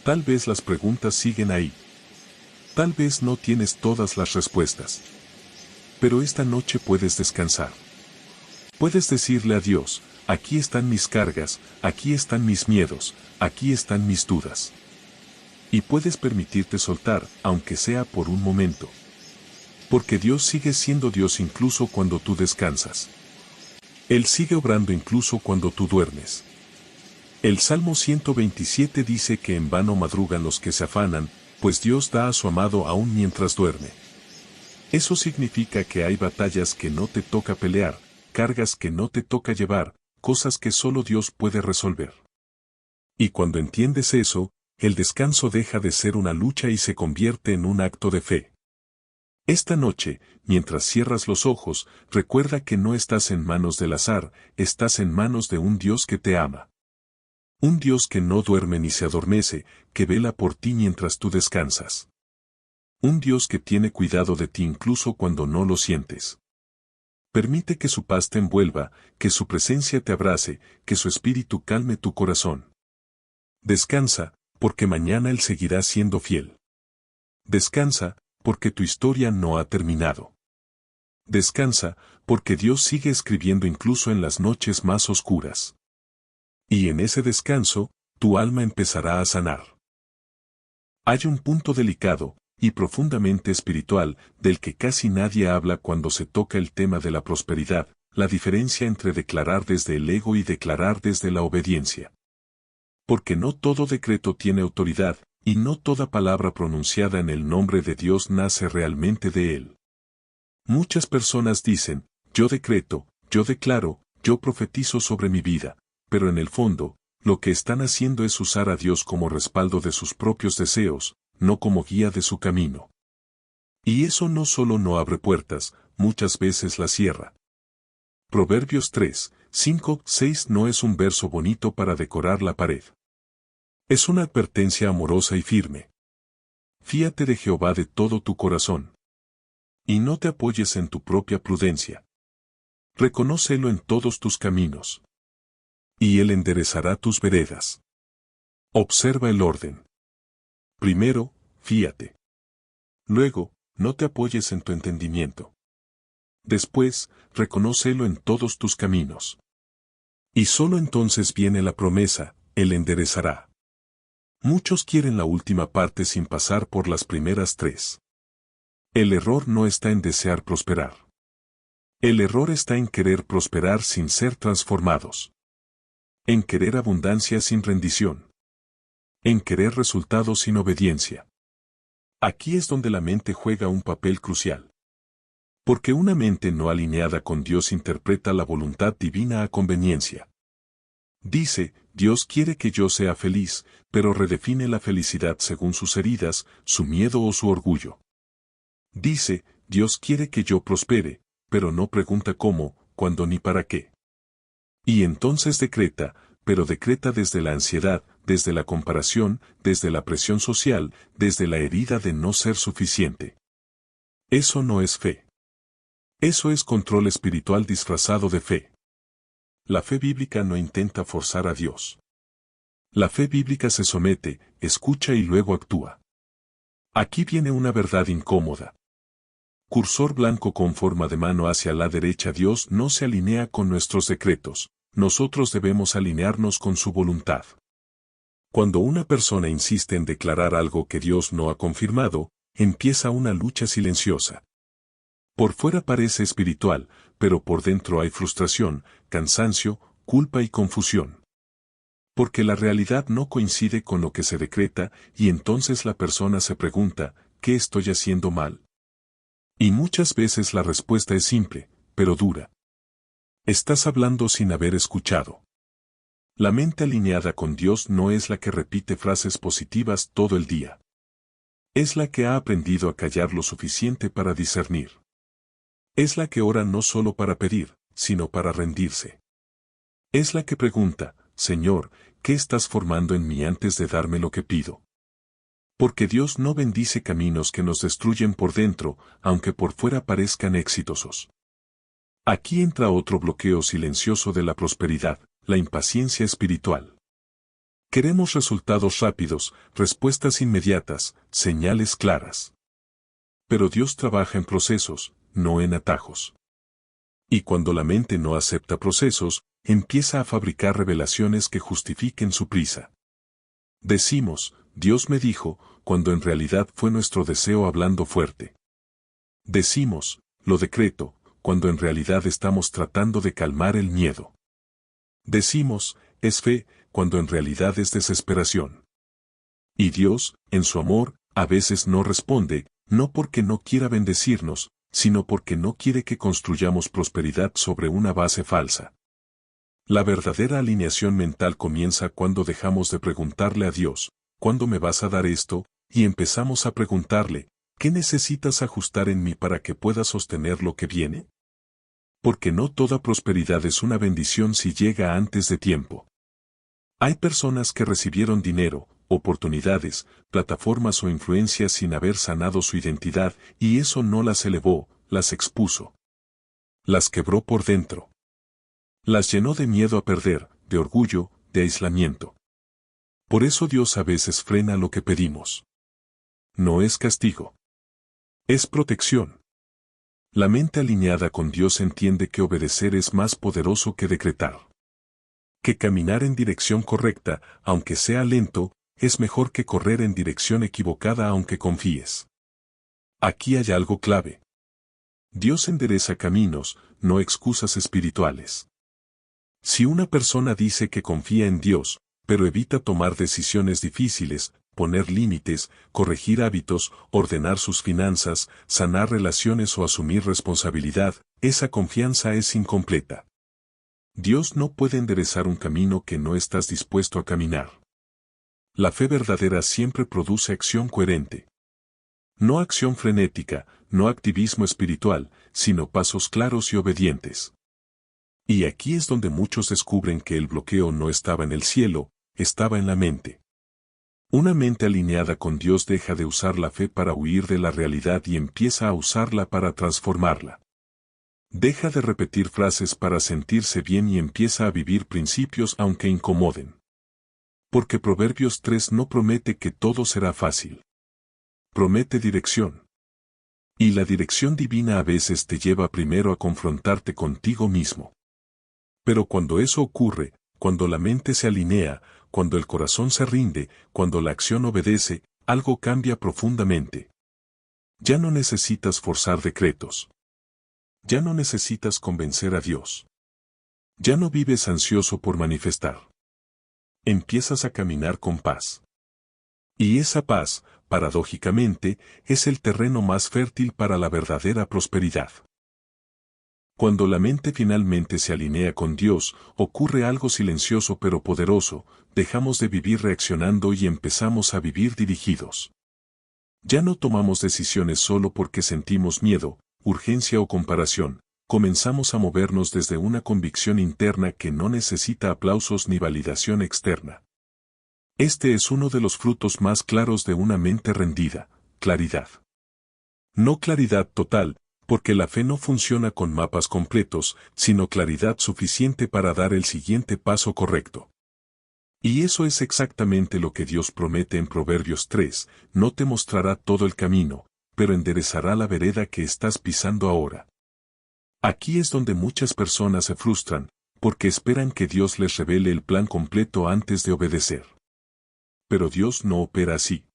Tal vez las preguntas siguen ahí. Tal vez no tienes todas las respuestas. Pero esta noche puedes descansar. Puedes decirle a Dios, aquí están mis cargas, aquí están mis miedos, aquí están mis dudas. Y puedes permitirte soltar, aunque sea por un momento. Porque Dios sigue siendo Dios incluso cuando tú descansas. Él sigue obrando incluso cuando tú duermes. El Salmo 127 dice que en vano madrugan los que se afanan, pues Dios da a su amado aún mientras duerme. Eso significa que hay batallas que no te toca pelear, cargas que no te toca llevar, cosas que solo Dios puede resolver. Y cuando entiendes eso, el descanso deja de ser una lucha y se convierte en un acto de fe. Esta noche, mientras cierras los ojos, recuerda que no estás en manos del azar, estás en manos de un Dios que te ama. Un Dios que no duerme ni se adormece, que vela por ti mientras tú descansas. Un Dios que tiene cuidado de ti incluso cuando no lo sientes. Permite que su paz te envuelva, que su presencia te abrace, que su espíritu calme tu corazón. Descansa, porque mañana Él seguirá siendo fiel. Descansa, porque tu historia no ha terminado. Descansa, porque Dios sigue escribiendo incluso en las noches más oscuras. Y en ese descanso, tu alma empezará a sanar. Hay un punto delicado, y profundamente espiritual, del que casi nadie habla cuando se toca el tema de la prosperidad, la diferencia entre declarar desde el ego y declarar desde la obediencia. Porque no todo decreto tiene autoridad, y no toda palabra pronunciada en el nombre de Dios nace realmente de Él. Muchas personas dicen, yo decreto, yo declaro, yo profetizo sobre mi vida, pero en el fondo, lo que están haciendo es usar a Dios como respaldo de sus propios deseos, no como guía de su camino. Y eso no solo no abre puertas, muchas veces las cierra. Proverbios 3, 5, 6 no es un verso bonito para decorar la pared. Es una advertencia amorosa y firme. Fíate de Jehová de todo tu corazón. Y no te apoyes en tu propia prudencia. Reconócelo en todos tus caminos. Y Él enderezará tus veredas. Observa el orden. Primero, fíate. Luego, no te apoyes en tu entendimiento. Después, reconócelo en todos tus caminos. Y solo entonces viene la promesa, Él enderezará. Muchos quieren la última parte sin pasar por las primeras tres. El error no está en desear prosperar. El error está en querer prosperar sin ser transformados. En querer abundancia sin rendición. En querer resultados sin obediencia. Aquí es donde la mente juega un papel crucial. Porque una mente no alineada con Dios interpreta la voluntad divina a conveniencia. Dice, Dios quiere que yo sea feliz, pero redefine la felicidad según sus heridas, su miedo o su orgullo. Dice, Dios quiere que yo prospere, pero no pregunta cómo, cuándo ni para qué. Y entonces decreta, pero decreta desde la ansiedad, desde la comparación, desde la presión social, desde la herida de no ser suficiente. Eso no es fe. Eso es control espiritual disfrazado de fe. La fe bíblica no intenta forzar a Dios. La fe bíblica se somete, escucha y luego actúa. Aquí viene una verdad incómoda. Cursor blanco con forma de mano hacia la derecha. Dios no se alinea con nuestros decretos, nosotros debemos alinearnos con su voluntad. Cuando una persona insiste en declarar algo que Dios no ha confirmado, empieza una lucha silenciosa. Por fuera parece espiritual, pero por dentro hay frustración, cansancio, culpa y confusión. Porque la realidad no coincide con lo que se decreta, y entonces la persona se pregunta, ¿qué estoy haciendo mal? Y muchas veces la respuesta es simple, pero dura. Estás hablando sin haber escuchado. La mente alineada con Dios no es la que repite frases positivas todo el día. Es la que ha aprendido a callar lo suficiente para discernir. Es la que ora no solo para pedir, sino para rendirse. Es la que pregunta, Señor, ¿qué estás formando en mí antes de darme lo que pido? Porque Dios no bendice caminos que nos destruyen por dentro, aunque por fuera parezcan exitosos. Aquí entra otro bloqueo silencioso de la prosperidad, la impaciencia espiritual. Queremos resultados rápidos, respuestas inmediatas, señales claras. Pero Dios trabaja en procesos, no en atajos. Y cuando la mente no acepta procesos, empieza a fabricar revelaciones que justifiquen su prisa. Decimos, Dios me dijo, cuando en realidad fue nuestro deseo hablando fuerte. Decimos, lo decreto, cuando en realidad estamos tratando de calmar el miedo. Decimos, es fe, cuando en realidad es desesperación. Y Dios, en su amor, a veces no responde, no porque no quiera bendecirnos, sino porque no quiere que construyamos prosperidad sobre una base falsa. La verdadera alineación mental comienza cuando dejamos de preguntarle a Dios, ¿cuándo me vas a dar esto?, y empezamos a preguntarle, ¿qué necesitas ajustar en mí para que pueda sostener lo que viene? Porque no toda prosperidad es una bendición si llega antes de tiempo. Hay personas que recibieron dinero, oportunidades, plataformas o influencias sin haber sanado su identidad, y eso no las elevó, las expuso. Las quebró por dentro. Las llenó de miedo a perder, de orgullo, de aislamiento. Por eso Dios a veces frena lo que pedimos. No es castigo. Es protección. La mente alineada con Dios entiende que obedecer es más poderoso que decretar. Que caminar en dirección correcta, aunque sea lento, es mejor que correr en dirección equivocada aunque confíes. Aquí hay algo clave. Dios endereza caminos, no excusas espirituales. Si una persona dice que confía en Dios, pero evita tomar decisiones difíciles, poner límites, corregir hábitos, ordenar sus finanzas, sanar relaciones o asumir responsabilidad, esa confianza es incompleta. Dios no puede enderezar un camino que no estás dispuesto a caminar. La fe verdadera siempre produce acción coherente. No acción frenética, no activismo espiritual, sino pasos claros y obedientes. Y aquí es donde muchos descubren que el bloqueo no estaba en el cielo, estaba en la mente. Una mente alineada con Dios deja de usar la fe para huir de la realidad y empieza a usarla para transformarla. Deja de repetir frases para sentirse bien y empieza a vivir principios aunque incomoden. Porque Proverbios 3 no promete que todo será fácil. Promete dirección. Y la dirección divina a veces te lleva primero a confrontarte contigo mismo. Pero cuando eso ocurre, cuando la mente se alinea, cuando el corazón se rinde, cuando la acción obedece, algo cambia profundamente. Ya no necesitas forzar decretos. Ya no necesitas convencer a Dios. Ya no vives ansioso por manifestar. Empiezas a caminar con paz. Y esa paz, paradójicamente, es el terreno más fértil para la verdadera prosperidad. Cuando la mente finalmente se alinea con Dios, ocurre algo silencioso pero poderoso, dejamos de vivir reaccionando y empezamos a vivir dirigidos. Ya no tomamos decisiones solo porque sentimos miedo, urgencia o comparación, comenzamos a movernos desde una convicción interna que no necesita aplausos ni validación externa. Este es uno de los frutos más claros de una mente rendida, claridad. No claridad total, porque la fe no funciona con mapas completos, sino claridad suficiente para dar el siguiente paso correcto. Y eso es exactamente lo que Dios promete en Proverbios 3, no te mostrará todo el camino, pero enderezará la vereda que estás pisando ahora. Aquí es donde muchas personas se frustran, porque esperan que Dios les revele el plan completo antes de obedecer. Pero Dios no opera así.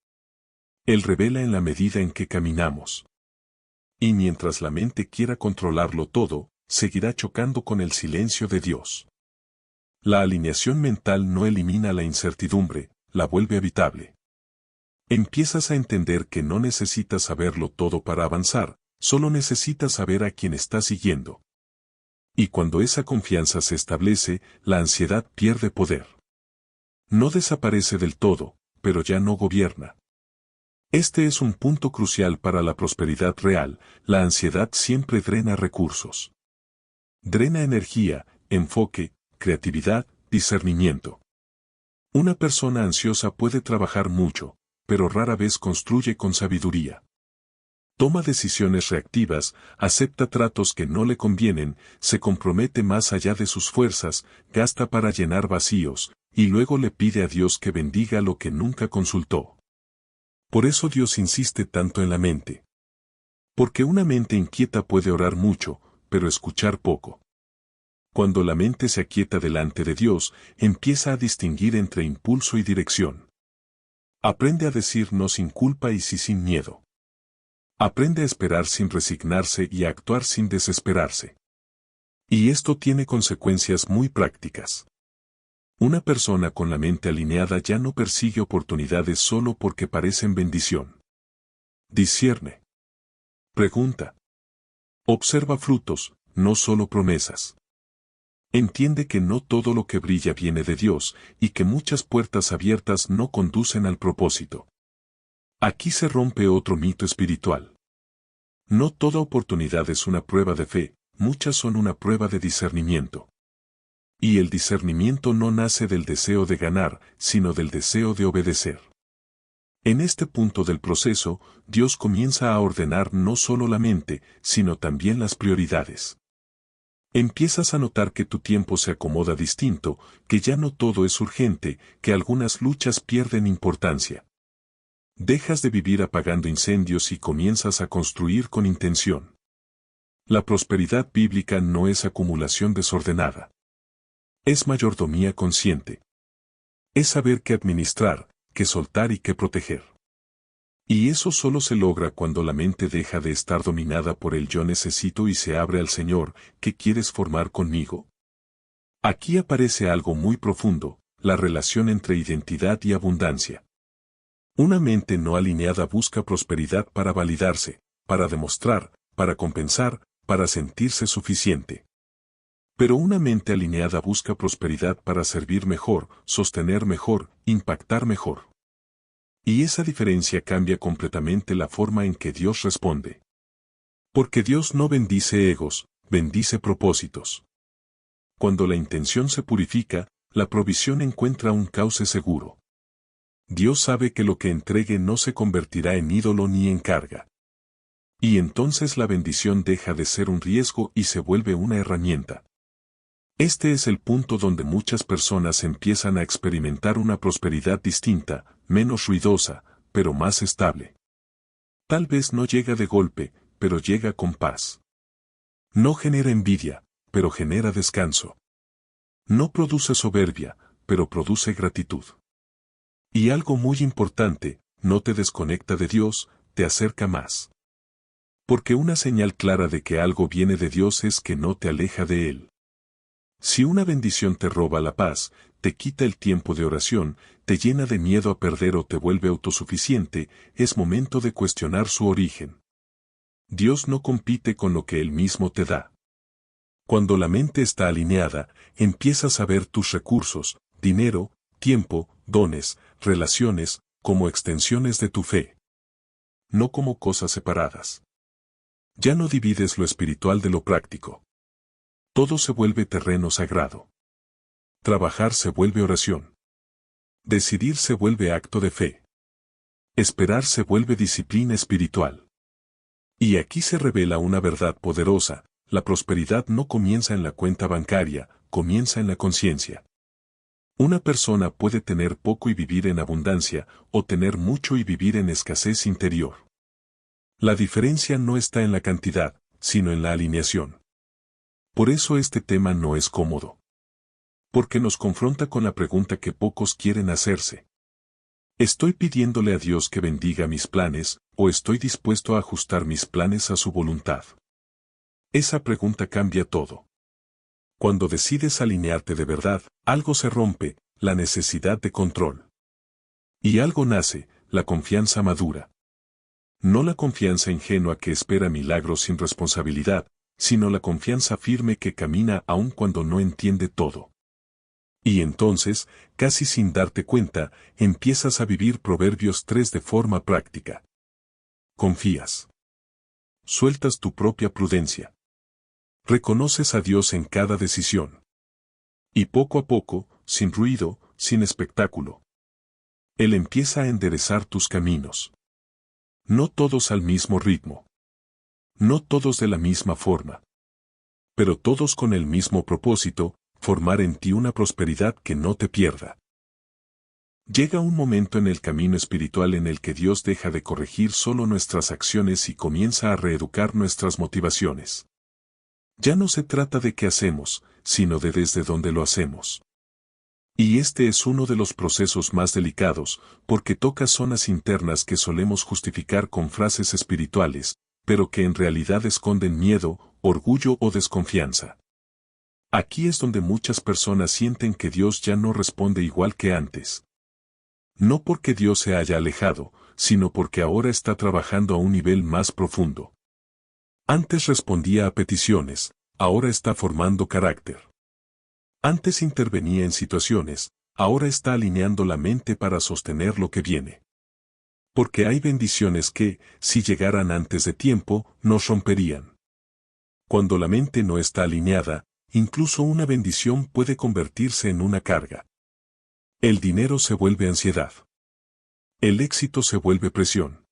Él revela en la medida en que caminamos. Y mientras la mente quiera controlarlo todo, seguirá chocando con el silencio de Dios. La alineación mental no elimina la incertidumbre, la vuelve habitable. Empiezas a entender que no necesitas saberlo todo para avanzar, solo necesitas saber a quién estás siguiendo. Y cuando esa confianza se establece, la ansiedad pierde poder. No desaparece del todo, pero ya no gobierna. Este es un punto crucial para la prosperidad real, la ansiedad siempre drena recursos. Drena energía, enfoque, creatividad, discernimiento. Una persona ansiosa puede trabajar mucho, pero rara vez construye con sabiduría. Toma decisiones reactivas, acepta tratos que no le convienen, se compromete más allá de sus fuerzas, gasta para llenar vacíos, y luego le pide a Dios que bendiga lo que nunca consultó. Por eso Dios insiste tanto en la mente. Porque una mente inquieta puede orar mucho, pero escuchar poco. Cuando la mente se aquieta delante de Dios, empieza a distinguir entre impulso y dirección. Aprende a decir no sin culpa y sí sin miedo. Aprende a esperar sin resignarse y a actuar sin desesperarse. Y esto tiene consecuencias muy prácticas. Una persona con la mente alineada ya no persigue oportunidades solo porque parecen bendición. Discierne. Pregunta. Observa frutos, no solo promesas. Entiende que no todo lo que brilla viene de Dios y que muchas puertas abiertas no conducen al propósito. Aquí se rompe otro mito espiritual. No toda oportunidad es una prueba de fe, muchas son una prueba de discernimiento. Y el discernimiento no nace del deseo de ganar, sino del deseo de obedecer. En este punto del proceso, Dios comienza a ordenar no solo la mente, sino también las prioridades. Empiezas a notar que tu tiempo se acomoda distinto, que ya no todo es urgente, que algunas luchas pierden importancia. Dejas de vivir apagando incendios y comienzas a construir con intención. La prosperidad bíblica no es acumulación desordenada. Es mayordomía consciente. Es saber qué administrar, qué soltar y qué proteger. Y eso solo se logra cuando la mente deja de estar dominada por el yo necesito y se abre al Señor, ¿qué quieres formar conmigo? Aquí aparece algo muy profundo, la relación entre identidad y abundancia. Una mente no alineada busca prosperidad para validarse, para demostrar, para compensar, para sentirse suficiente. Pero una mente alineada busca prosperidad para servir mejor, sostener mejor, impactar mejor. Y esa diferencia cambia completamente la forma en que Dios responde. Porque Dios no bendice egos, bendice propósitos. Cuando la intención se purifica, la provisión encuentra un cauce seguro. Dios sabe que lo que entregue no se convertirá en ídolo ni en carga. Y entonces la bendición deja de ser un riesgo y se vuelve una herramienta. Este es el punto donde muchas personas empiezan a experimentar una prosperidad distinta, menos ruidosa, pero más estable. Tal vez no llega de golpe, pero llega con paz. No genera envidia, pero genera descanso. No produce soberbia, pero produce gratitud. Y algo muy importante, no te desconecta de Dios, te acerca más. Porque una señal clara de que algo viene de Dios es que no te aleja de Él. Si una bendición te roba la paz, te quita el tiempo de oración, te llena de miedo a perder o te vuelve autosuficiente, es momento de cuestionar su origen. Dios no compite con lo que Él mismo te da. Cuando la mente está alineada, empiezas a ver tus recursos, dinero, tiempo, dones, relaciones, como extensiones de tu fe. No como cosas separadas. Ya no divides lo espiritual de lo práctico. Todo se vuelve terreno sagrado. Trabajar se vuelve oración. Decidir se vuelve acto de fe. Esperar se vuelve disciplina espiritual. Y aquí se revela una verdad poderosa, la prosperidad no comienza en la cuenta bancaria, comienza en la conciencia. Una persona puede tener poco y vivir en abundancia, o tener mucho y vivir en escasez interior. La diferencia no está en la cantidad, sino en la alineación. Por eso este tema no es cómodo. Porque nos confronta con la pregunta que pocos quieren hacerse. ¿Estoy pidiéndole a Dios que bendiga mis planes, o estoy dispuesto a ajustar mis planes a su voluntad? Esa pregunta cambia todo. Cuando decides alinearte de verdad, algo se rompe, la necesidad de control. Y algo nace, la confianza madura. No la confianza ingenua que espera milagros sin responsabilidad, sino la confianza firme que camina aun cuando no entiende todo. Y entonces, casi sin darte cuenta, empiezas a vivir Proverbios 3 de forma práctica. Confías. Sueltas tu propia prudencia. Reconoces a Dios en cada decisión. Y poco a poco, sin ruido, sin espectáculo, Él empieza a enderezar tus caminos. No todos al mismo ritmo. No todos de la misma forma, pero todos con el mismo propósito, formar en ti una prosperidad que no te pierda. Llega un momento en el camino espiritual en el que Dios deja de corregir solo nuestras acciones y comienza a reeducar nuestras motivaciones. Ya no se trata de qué hacemos, sino de desde dónde lo hacemos. Y este es uno de los procesos más delicados, porque toca zonas internas que solemos justificar con frases espirituales, pero que en realidad esconden miedo, orgullo o desconfianza. Aquí es donde muchas personas sienten que Dios ya no responde igual que antes. No porque Dios se haya alejado, sino porque ahora está trabajando a un nivel más profundo. Antes respondía a peticiones, ahora está formando carácter. Antes intervenía en situaciones, ahora está alineando la mente para sostener lo que viene. Porque hay bendiciones que, si llegaran antes de tiempo, nos romperían. Cuando la mente no está alineada, incluso una bendición puede convertirse en una carga. El dinero se vuelve ansiedad. El éxito se vuelve presión.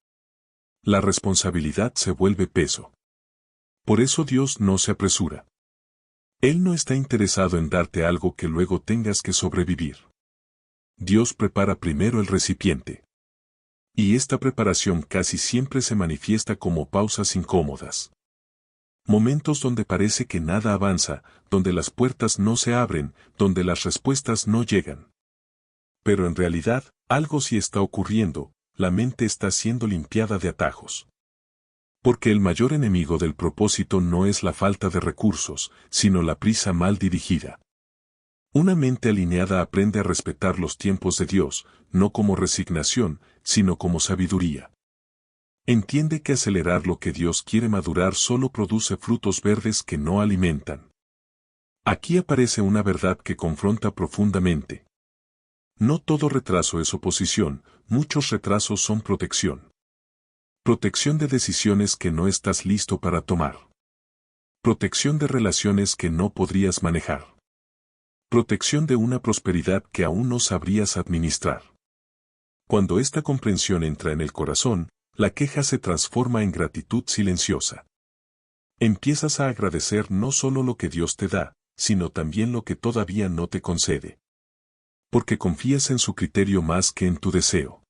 La responsabilidad se vuelve peso. Por eso Dios no se apresura. Él no está interesado en darte algo que luego tengas que sobrevivir. Dios prepara primero el recipiente. Y esta preparación casi siempre se manifiesta como pausas incómodas. Momentos donde parece que nada avanza, donde las puertas no se abren, donde las respuestas no llegan. Pero en realidad, algo sí está ocurriendo, la mente está siendo limpiada de atajos. Porque el mayor enemigo del propósito no es la falta de recursos, sino la prisa mal dirigida. Una mente alineada aprende a respetar los tiempos de Dios, no como resignación, sino como sabiduría. Entiende que acelerar lo que Dios quiere madurar solo produce frutos verdes que no alimentan. Aquí aparece una verdad que confronta profundamente. No todo retraso es oposición, muchos retrasos son protección. Protección de decisiones que no estás listo para tomar. Protección de relaciones que no podrías manejar. Protección de una prosperidad que aún no sabrías administrar. Cuando esta comprensión entra en el corazón, la queja se transforma en gratitud silenciosa. Empiezas a agradecer no solo lo que Dios te da, sino también lo que todavía no te concede. Porque confías en su criterio más que en tu deseo.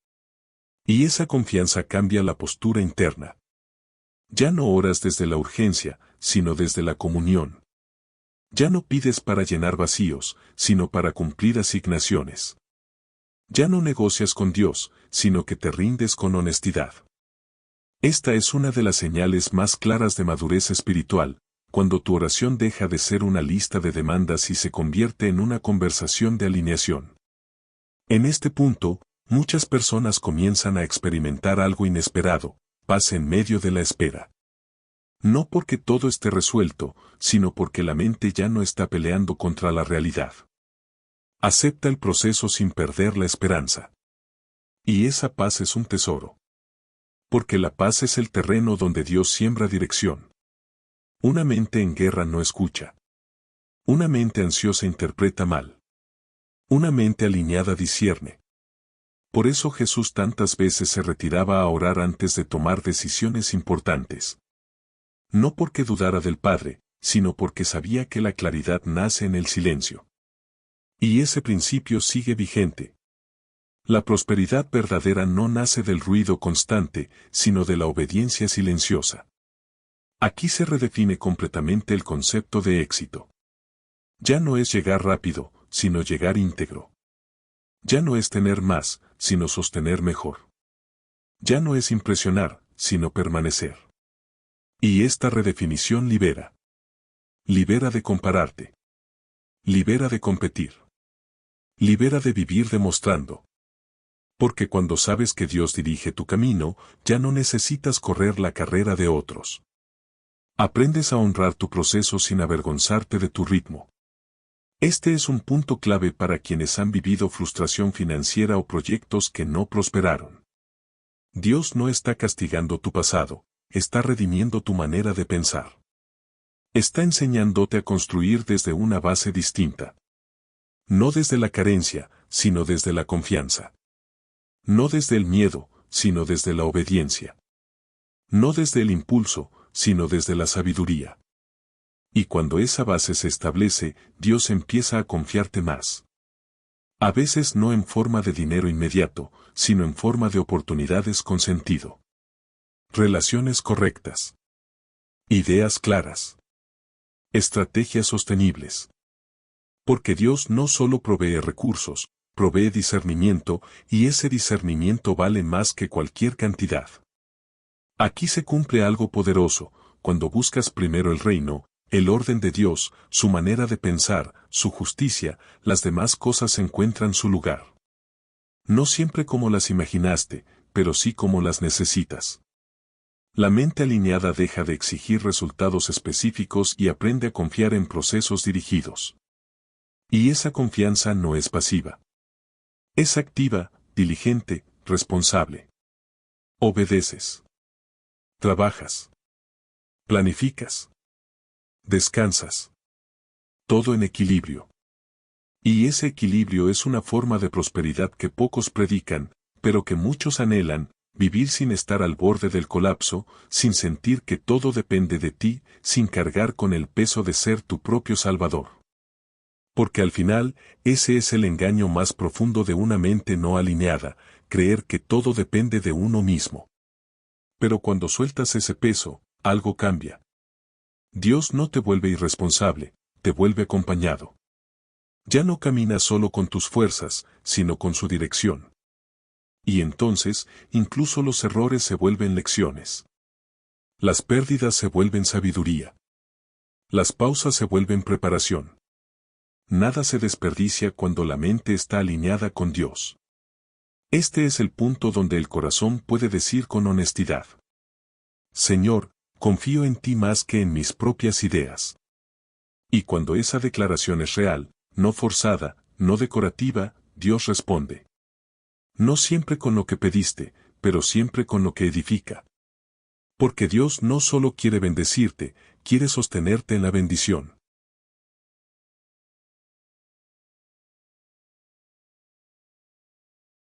Y esa confianza cambia la postura interna. Ya no oras desde la urgencia, sino desde la comunión. Ya no pides para llenar vacíos, sino para cumplir asignaciones. Ya no negocias con Dios, sino que te rindes con honestidad. Esta es una de las señales más claras de madurez espiritual, cuando tu oración deja de ser una lista de demandas y se convierte en una conversación de alineación. En este punto, muchas personas comienzan a experimentar algo inesperado, paz en medio de la espera. No porque todo esté resuelto, sino porque la mente ya no está peleando contra la realidad. Acepta el proceso sin perder la esperanza. Y esa paz es un tesoro. Porque la paz es el terreno donde Dios siembra dirección. Una mente en guerra no escucha. Una mente ansiosa interpreta mal. Una mente alineada discierne. Por eso Jesús tantas veces se retiraba a orar antes de tomar decisiones importantes. No porque dudara del Padre, sino porque sabía que la claridad nace en el silencio. Y ese principio sigue vigente. La prosperidad verdadera no nace del ruido constante, sino de la obediencia silenciosa. Aquí se redefine completamente el concepto de éxito. Ya no es llegar rápido, sino llegar íntegro. Ya no es tener más, sino sostener mejor. Ya no es impresionar, sino permanecer. Y esta redefinición libera. Libera de compararte. Libera de competir. Libera de vivir demostrando. Porque cuando sabes que Dios dirige tu camino, ya no necesitas correr la carrera de otros. Aprendes a honrar tu proceso sin avergonzarte de tu ritmo. Este es un punto clave para quienes han vivido frustración financiera o proyectos que no prosperaron. Dios no está castigando tu pasado, está redimiendo tu manera de pensar. Está enseñándote a construir desde una base distinta. No desde la carencia, sino desde la confianza. No desde el miedo, sino desde la obediencia. No desde el impulso, sino desde la sabiduría. Y cuando esa base se establece, Dios empieza a confiarte más. A veces no en forma de dinero inmediato, sino en forma de oportunidades con sentido. Relaciones correctas. Ideas claras. Estrategias sostenibles. Porque Dios no solo provee recursos, provee discernimiento, y ese discernimiento vale más que cualquier cantidad. Aquí se cumple algo poderoso, cuando buscas primero el reino, el orden de Dios, su manera de pensar, su justicia, las demás cosas encuentran su lugar. No siempre como las imaginaste, pero sí como las necesitas. La mente alineada deja de exigir resultados específicos y aprende a confiar en procesos dirigidos. Y esa confianza no es pasiva. Es activa, diligente, responsable. Obedeces. Trabajas. Planificas. Descansas. Todo en equilibrio. Y ese equilibrio es una forma de prosperidad que pocos predican, pero que muchos anhelan, vivir sin estar al borde del colapso, sin sentir que todo depende de ti, sin cargar con el peso de ser tu propio salvador. Porque al final, ese es el engaño más profundo de una mente no alineada, creer que todo depende de uno mismo. Pero cuando sueltas ese peso, algo cambia. Dios no te vuelve irresponsable, te vuelve acompañado. Ya no caminas solo con tus fuerzas, sino con su dirección. Y entonces, incluso los errores se vuelven lecciones. Las pérdidas se vuelven sabiduría. Las pausas se vuelven preparación. Nada se desperdicia cuando la mente está alineada con Dios. Este es el punto donde el corazón puede decir con honestidad: Señor, confío en ti más que en mis propias ideas. Y cuando esa declaración es real, no forzada, no decorativa, Dios responde. No siempre con lo que pediste, pero siempre con lo que edifica. Porque Dios no solo quiere bendecirte, quiere sostenerte en la bendición.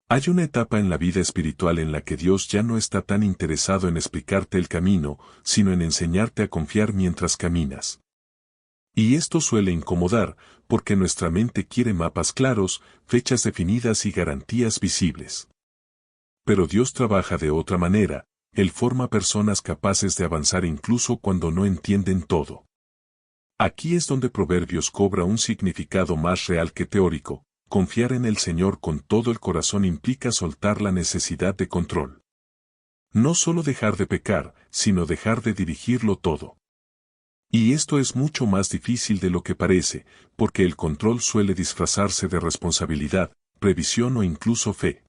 Hay una etapa en la vida espiritual en la que Dios ya no está tan interesado en explicarte el camino, sino en enseñarte a confiar mientras caminas. Y esto suele incomodar, porque nuestra mente quiere mapas claros, fechas definidas y garantías visibles. Pero Dios trabaja de otra manera, Él forma personas capaces de avanzar incluso cuando no entienden todo. Aquí es donde Proverbios cobra un significado más real que teórico. Confiar en el Señor con todo el corazón implica soltar la necesidad de control. No solo dejar de pecar, sino dejar de dirigirlo todo. Y esto es mucho más difícil de lo que parece, porque el control suele disfrazarse de responsabilidad, previsión o incluso fe.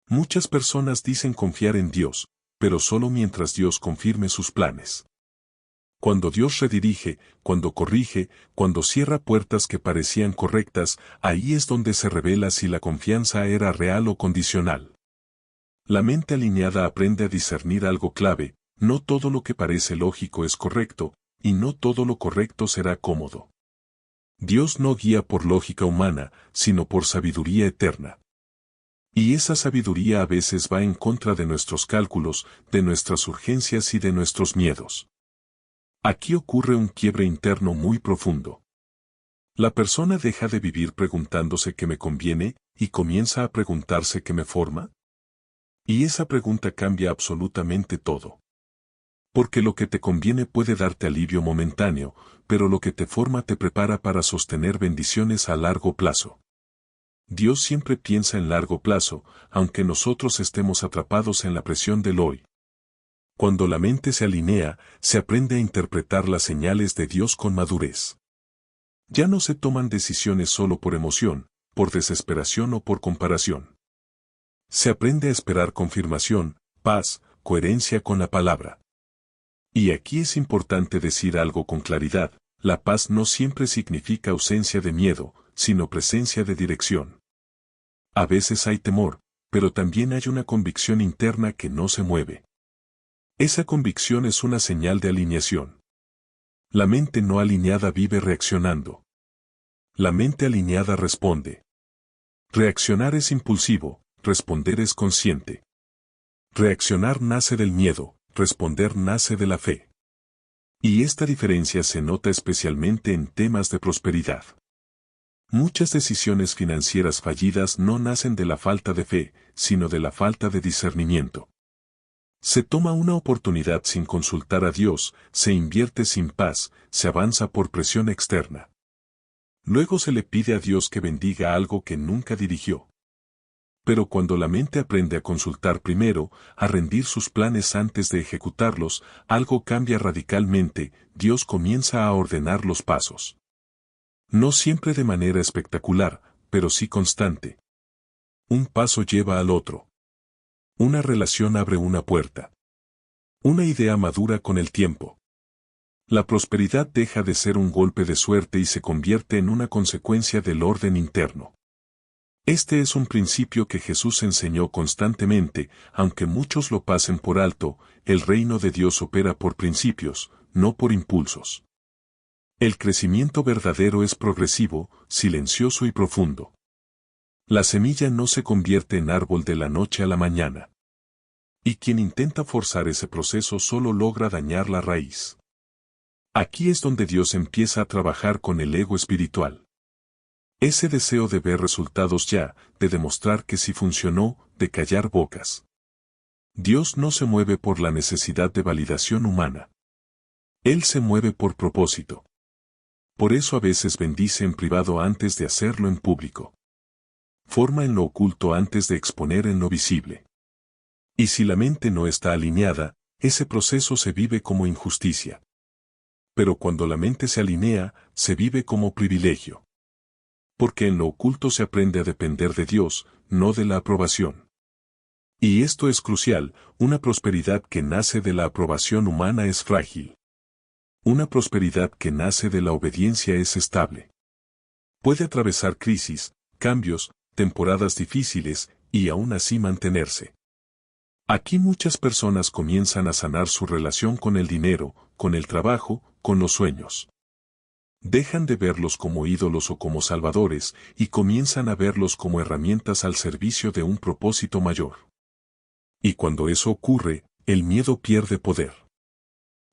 Muchas personas dicen confiar en Dios, pero solo mientras Dios confirme sus planes. Cuando Dios redirige, cuando corrige, cuando cierra puertas que parecían correctas, ahí es donde se revela si la confianza era real o condicional. La mente alineada aprende a discernir algo clave: no todo lo que parece lógico es correcto, y no todo lo correcto será cómodo. Dios no guía por lógica humana, sino por sabiduría eterna. Y esa sabiduría a veces va en contra de nuestros cálculos, de nuestras urgencias y de nuestros miedos. Aquí ocurre un quiebre interno muy profundo. La persona deja de vivir preguntándose qué me conviene, y comienza a preguntarse qué me forma. Y esa pregunta cambia absolutamente todo. Porque lo que te conviene puede darte alivio momentáneo, pero lo que te forma te prepara para sostener bendiciones a largo plazo. Dios siempre piensa en largo plazo, aunque nosotros estemos atrapados en la presión del hoy. Cuando la mente se alinea, se aprende a interpretar las señales de Dios con madurez. Ya no se toman decisiones solo por emoción, por desesperación o por comparación. Se aprende a esperar confirmación, paz, coherencia con la palabra. Y aquí es importante decir algo con claridad: la paz no siempre significa ausencia de miedo, sino presencia de dirección. A veces hay temor, pero también hay una convicción interna que no se mueve. Esa convicción es una señal de alineación. La mente no alineada vive reaccionando. La mente alineada responde. Reaccionar es impulsivo, responder es consciente. Reaccionar nace del miedo, responder nace de la fe. Y esta diferencia se nota especialmente en temas de prosperidad. Muchas decisiones financieras fallidas no nacen de la falta de fe, sino de la falta de discernimiento. Se toma una oportunidad sin consultar a Dios, se invierte sin paz, se avanza por presión externa. Luego se le pide a Dios que bendiga algo que nunca dirigió. Pero cuando la mente aprende a consultar primero, a rendir sus planes antes de ejecutarlos, algo cambia radicalmente, Dios comienza a ordenar los pasos. No siempre de manera espectacular, pero sí constante. Un paso lleva al otro. Una relación abre una puerta. Una idea madura con el tiempo. La prosperidad deja de ser un golpe de suerte y se convierte en una consecuencia del orden interno. Este es un principio que Jesús enseñó constantemente, aunque muchos lo pasen por alto, el reino de Dios opera por principios, no por impulsos. El crecimiento verdadero es progresivo, silencioso y profundo. La semilla no se convierte en árbol de la noche a la mañana. Y quien intenta forzar ese proceso solo logra dañar la raíz. Aquí es donde Dios empieza a trabajar con el ego espiritual. Ese deseo de ver resultados ya, de demostrar que sí funcionó, de callar bocas. Dios no se mueve por la necesidad de validación humana. Él se mueve por propósito. Por eso a veces bendice en privado antes de hacerlo en público. Forma en lo oculto antes de exponer en lo visible. Y si la mente no está alineada, ese proceso se vive como injusticia. Pero cuando la mente se alinea, se vive como privilegio. Porque en lo oculto se aprende a depender de Dios, no de la aprobación. Y esto es crucial, una prosperidad que nace de la aprobación humana es frágil. Una prosperidad que nace de la obediencia es estable. Puede atravesar crisis, cambios, temporadas difíciles, y aún así mantenerse. Aquí muchas personas comienzan a sanar su relación con el dinero, con el trabajo, con los sueños. Dejan de verlos como ídolos o como salvadores, y comienzan a verlos como herramientas al servicio de un propósito mayor. Y cuando eso ocurre, el miedo pierde poder.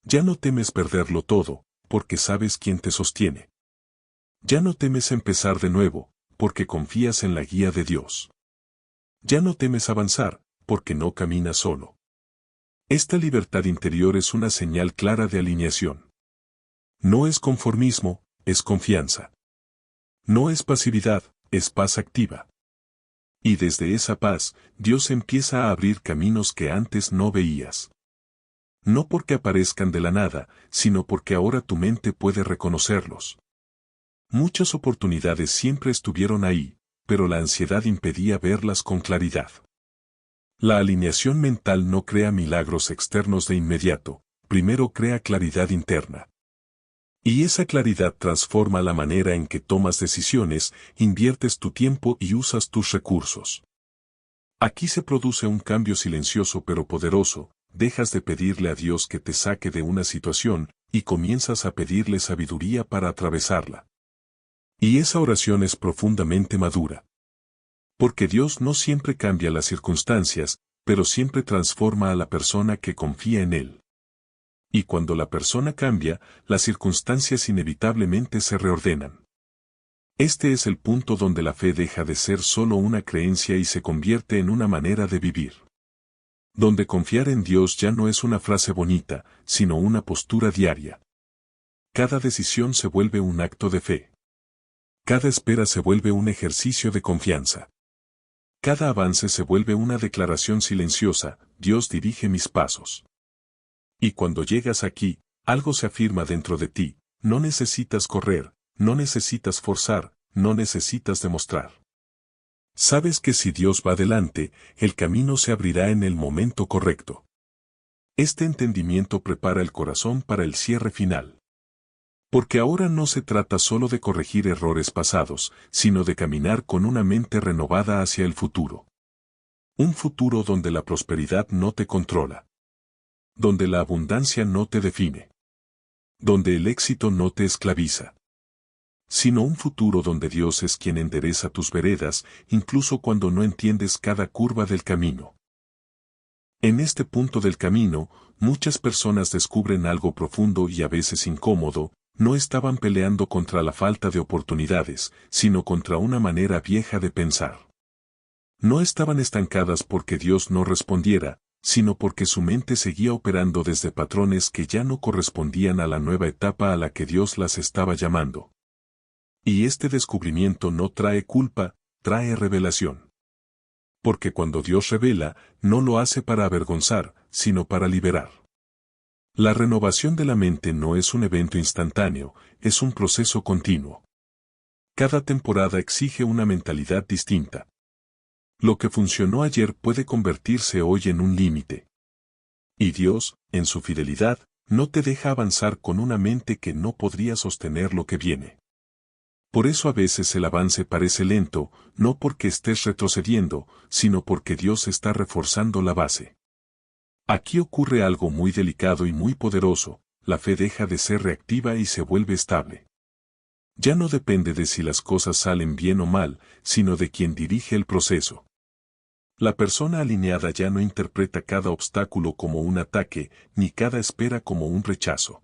Ya no temes perderlo todo, porque sabes quién te sostiene. Ya no temes empezar de nuevo, porque confías en la guía de Dios. Ya no temes avanzar, porque no caminas solo. Esta libertad interior es una señal clara de alineación. No es conformismo, es confianza. No es pasividad, es paz activa. Y desde esa paz, Dios empieza a abrir caminos que antes no veías. No porque aparezcan de la nada, sino porque ahora tu mente puede reconocerlos. Muchas oportunidades siempre estuvieron ahí, pero la ansiedad impedía verlas con claridad. La alineación mental no crea milagros externos de inmediato, primero crea claridad interna. Y esa claridad transforma la manera en que tomas decisiones, inviertes tu tiempo y usas tus recursos. Aquí se produce un cambio silencioso pero poderoso, dejas de pedirle a Dios que te saque de una situación, y comienzas a pedirle sabiduría para atravesarla. Y esa oración es profundamente madura. Porque Dios no siempre cambia las circunstancias, pero siempre transforma a la persona que confía en Él. Y cuando la persona cambia, las circunstancias inevitablemente se reordenan. Este es el punto donde la fe deja de ser solo una creencia y se convierte en una manera de vivir. Donde confiar en Dios ya no es una frase bonita, sino una postura diaria. Cada decisión se vuelve un acto de fe. Cada espera se vuelve un ejercicio de confianza. Cada avance se vuelve una declaración silenciosa, Dios dirige mis pasos. Y cuando llegas aquí, algo se afirma dentro de ti, no necesitas correr, no necesitas forzar, no necesitas demostrar. Sabes que si Dios va delante, el camino se abrirá en el momento correcto. Este entendimiento prepara el corazón para el cierre final. Porque ahora no se trata solo de corregir errores pasados, sino de caminar con una mente renovada hacia el futuro. Un futuro donde la prosperidad no te controla. Donde la abundancia no te define. Donde el éxito no te esclaviza. Sino un futuro donde Dios es quien endereza tus veredas, incluso cuando no entiendes cada curva del camino. En este punto del camino, muchas personas descubren algo profundo y a veces incómodo: no estaban peleando contra la falta de oportunidades, sino contra una manera vieja de pensar. No estaban estancadas porque Dios no respondiera, sino porque su mente seguía operando desde patrones que ya no correspondían a la nueva etapa a la que Dios las estaba llamando. Y este descubrimiento no trae culpa, trae revelación. Porque cuando Dios revela, no lo hace para avergonzar, sino para liberar. La renovación de la mente no es un evento instantáneo, es un proceso continuo. Cada temporada exige una mentalidad distinta. Lo que funcionó ayer puede convertirse hoy en un límite. Y Dios, en su fidelidad, no te deja avanzar con una mente que no podría sostener lo que viene. Por eso a veces el avance parece lento, no porque estés retrocediendo, sino porque Dios está reforzando la base. Aquí ocurre algo muy delicado y muy poderoso: la fe deja de ser reactiva y se vuelve estable. Ya no depende de si las cosas salen bien o mal, sino de quien dirige el proceso. La persona alineada ya no interpreta cada obstáculo como un ataque, ni cada espera como un rechazo.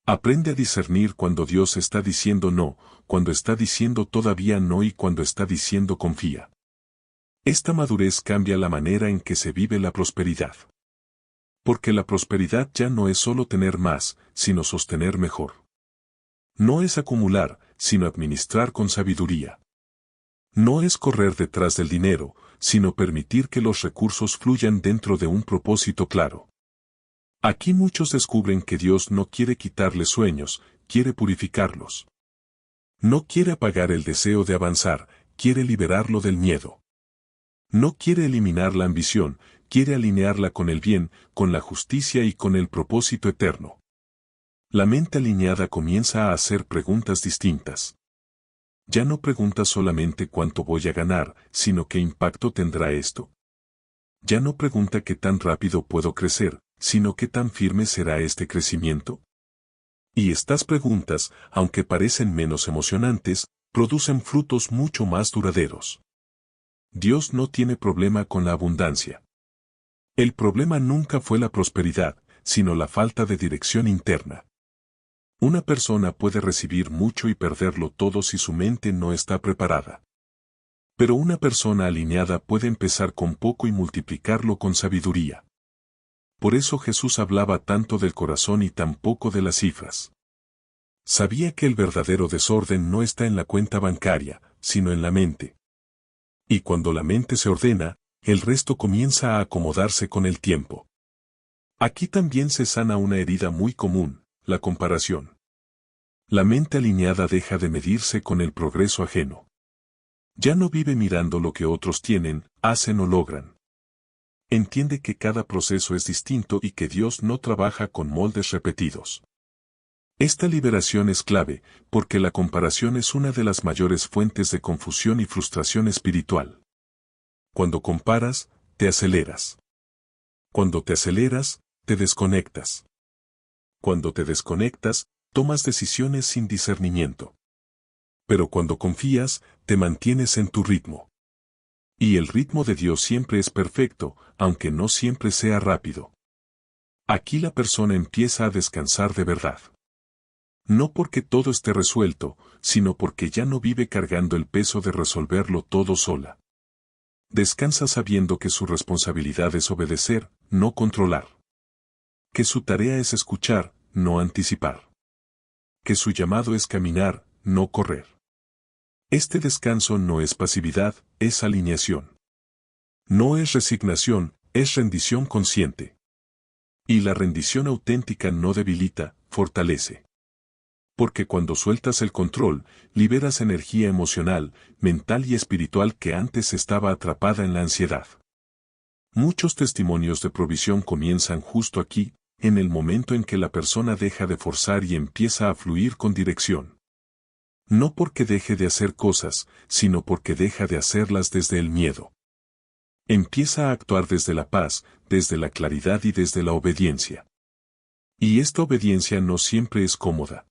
Aprende a discernir cuando Dios está diciendo no, cuando está diciendo todavía no y cuando está diciendo confía. Esta madurez cambia la manera en que se vive la prosperidad. Porque la prosperidad ya no es solo tener más, sino sostener mejor. No es acumular, sino administrar con sabiduría. No es correr detrás del dinero, sino permitir que los recursos fluyan dentro de un propósito claro. Aquí muchos descubren que Dios no quiere quitarles sueños, quiere purificarlos. No quiere apagar el deseo de avanzar, quiere liberarlo del miedo. No quiere eliminar la ambición, quiere alinearla con el bien, con la justicia y con el propósito eterno. La mente alineada comienza a hacer preguntas distintas. Ya no pregunta solamente cuánto voy a ganar, sino qué impacto tendrá esto. Ya no pregunta qué tan rápido puedo crecer, sino qué tan firme será este crecimiento. Y estas preguntas, aunque parecen menos emocionantes, producen frutos mucho más duraderos. Dios no tiene problema con la abundancia. El problema nunca fue la prosperidad, sino la falta de dirección interna. Una persona puede recibir mucho y perderlo todo si su mente no está preparada. Pero una persona alineada puede empezar con poco y multiplicarlo con sabiduría. Por eso Jesús hablaba tanto del corazón y tan poco de las cifras. Sabía que el verdadero desorden no está en la cuenta bancaria, sino en la mente. Y cuando la mente se ordena, el resto comienza a acomodarse con el tiempo. Aquí también se sana una herida muy común: la comparación. La mente alineada deja de medirse con el progreso ajeno. Ya no vive mirando lo que otros tienen, hacen o logran. Entiende que cada proceso es distinto y que Dios no trabaja con moldes repetidos. Esta liberación es clave, porque la comparación es una de las mayores fuentes de confusión y frustración espiritual. Cuando comparas, te aceleras. Cuando te aceleras, te desconectas. Cuando te desconectas, tomas decisiones sin discernimiento. Pero cuando confías, te mantienes en tu ritmo. Y el ritmo de Dios siempre es perfecto, aunque no siempre sea rápido. Aquí la persona empieza a descansar de verdad. No porque todo esté resuelto, sino porque ya no vive cargando el peso de resolverlo todo sola. Descansa sabiendo que su responsabilidad es obedecer, no controlar. Que su tarea es escuchar, no anticipar. Que su llamado es caminar, no correr. Este descanso no es pasividad, es alineación. No es resignación, es rendición consciente. Y la rendición auténtica no debilita, fortalece. Porque cuando sueltas el control, liberas energía emocional, mental y espiritual que antes estaba atrapada en la ansiedad. Muchos testimonios de provisión comienzan justo aquí, en el momento en que la persona deja de forzar y empieza a fluir con dirección. No porque deje de hacer cosas, sino porque deja de hacerlas desde el miedo. Empieza a actuar desde la paz, desde la claridad y desde la obediencia. Y esta obediencia no siempre es cómoda.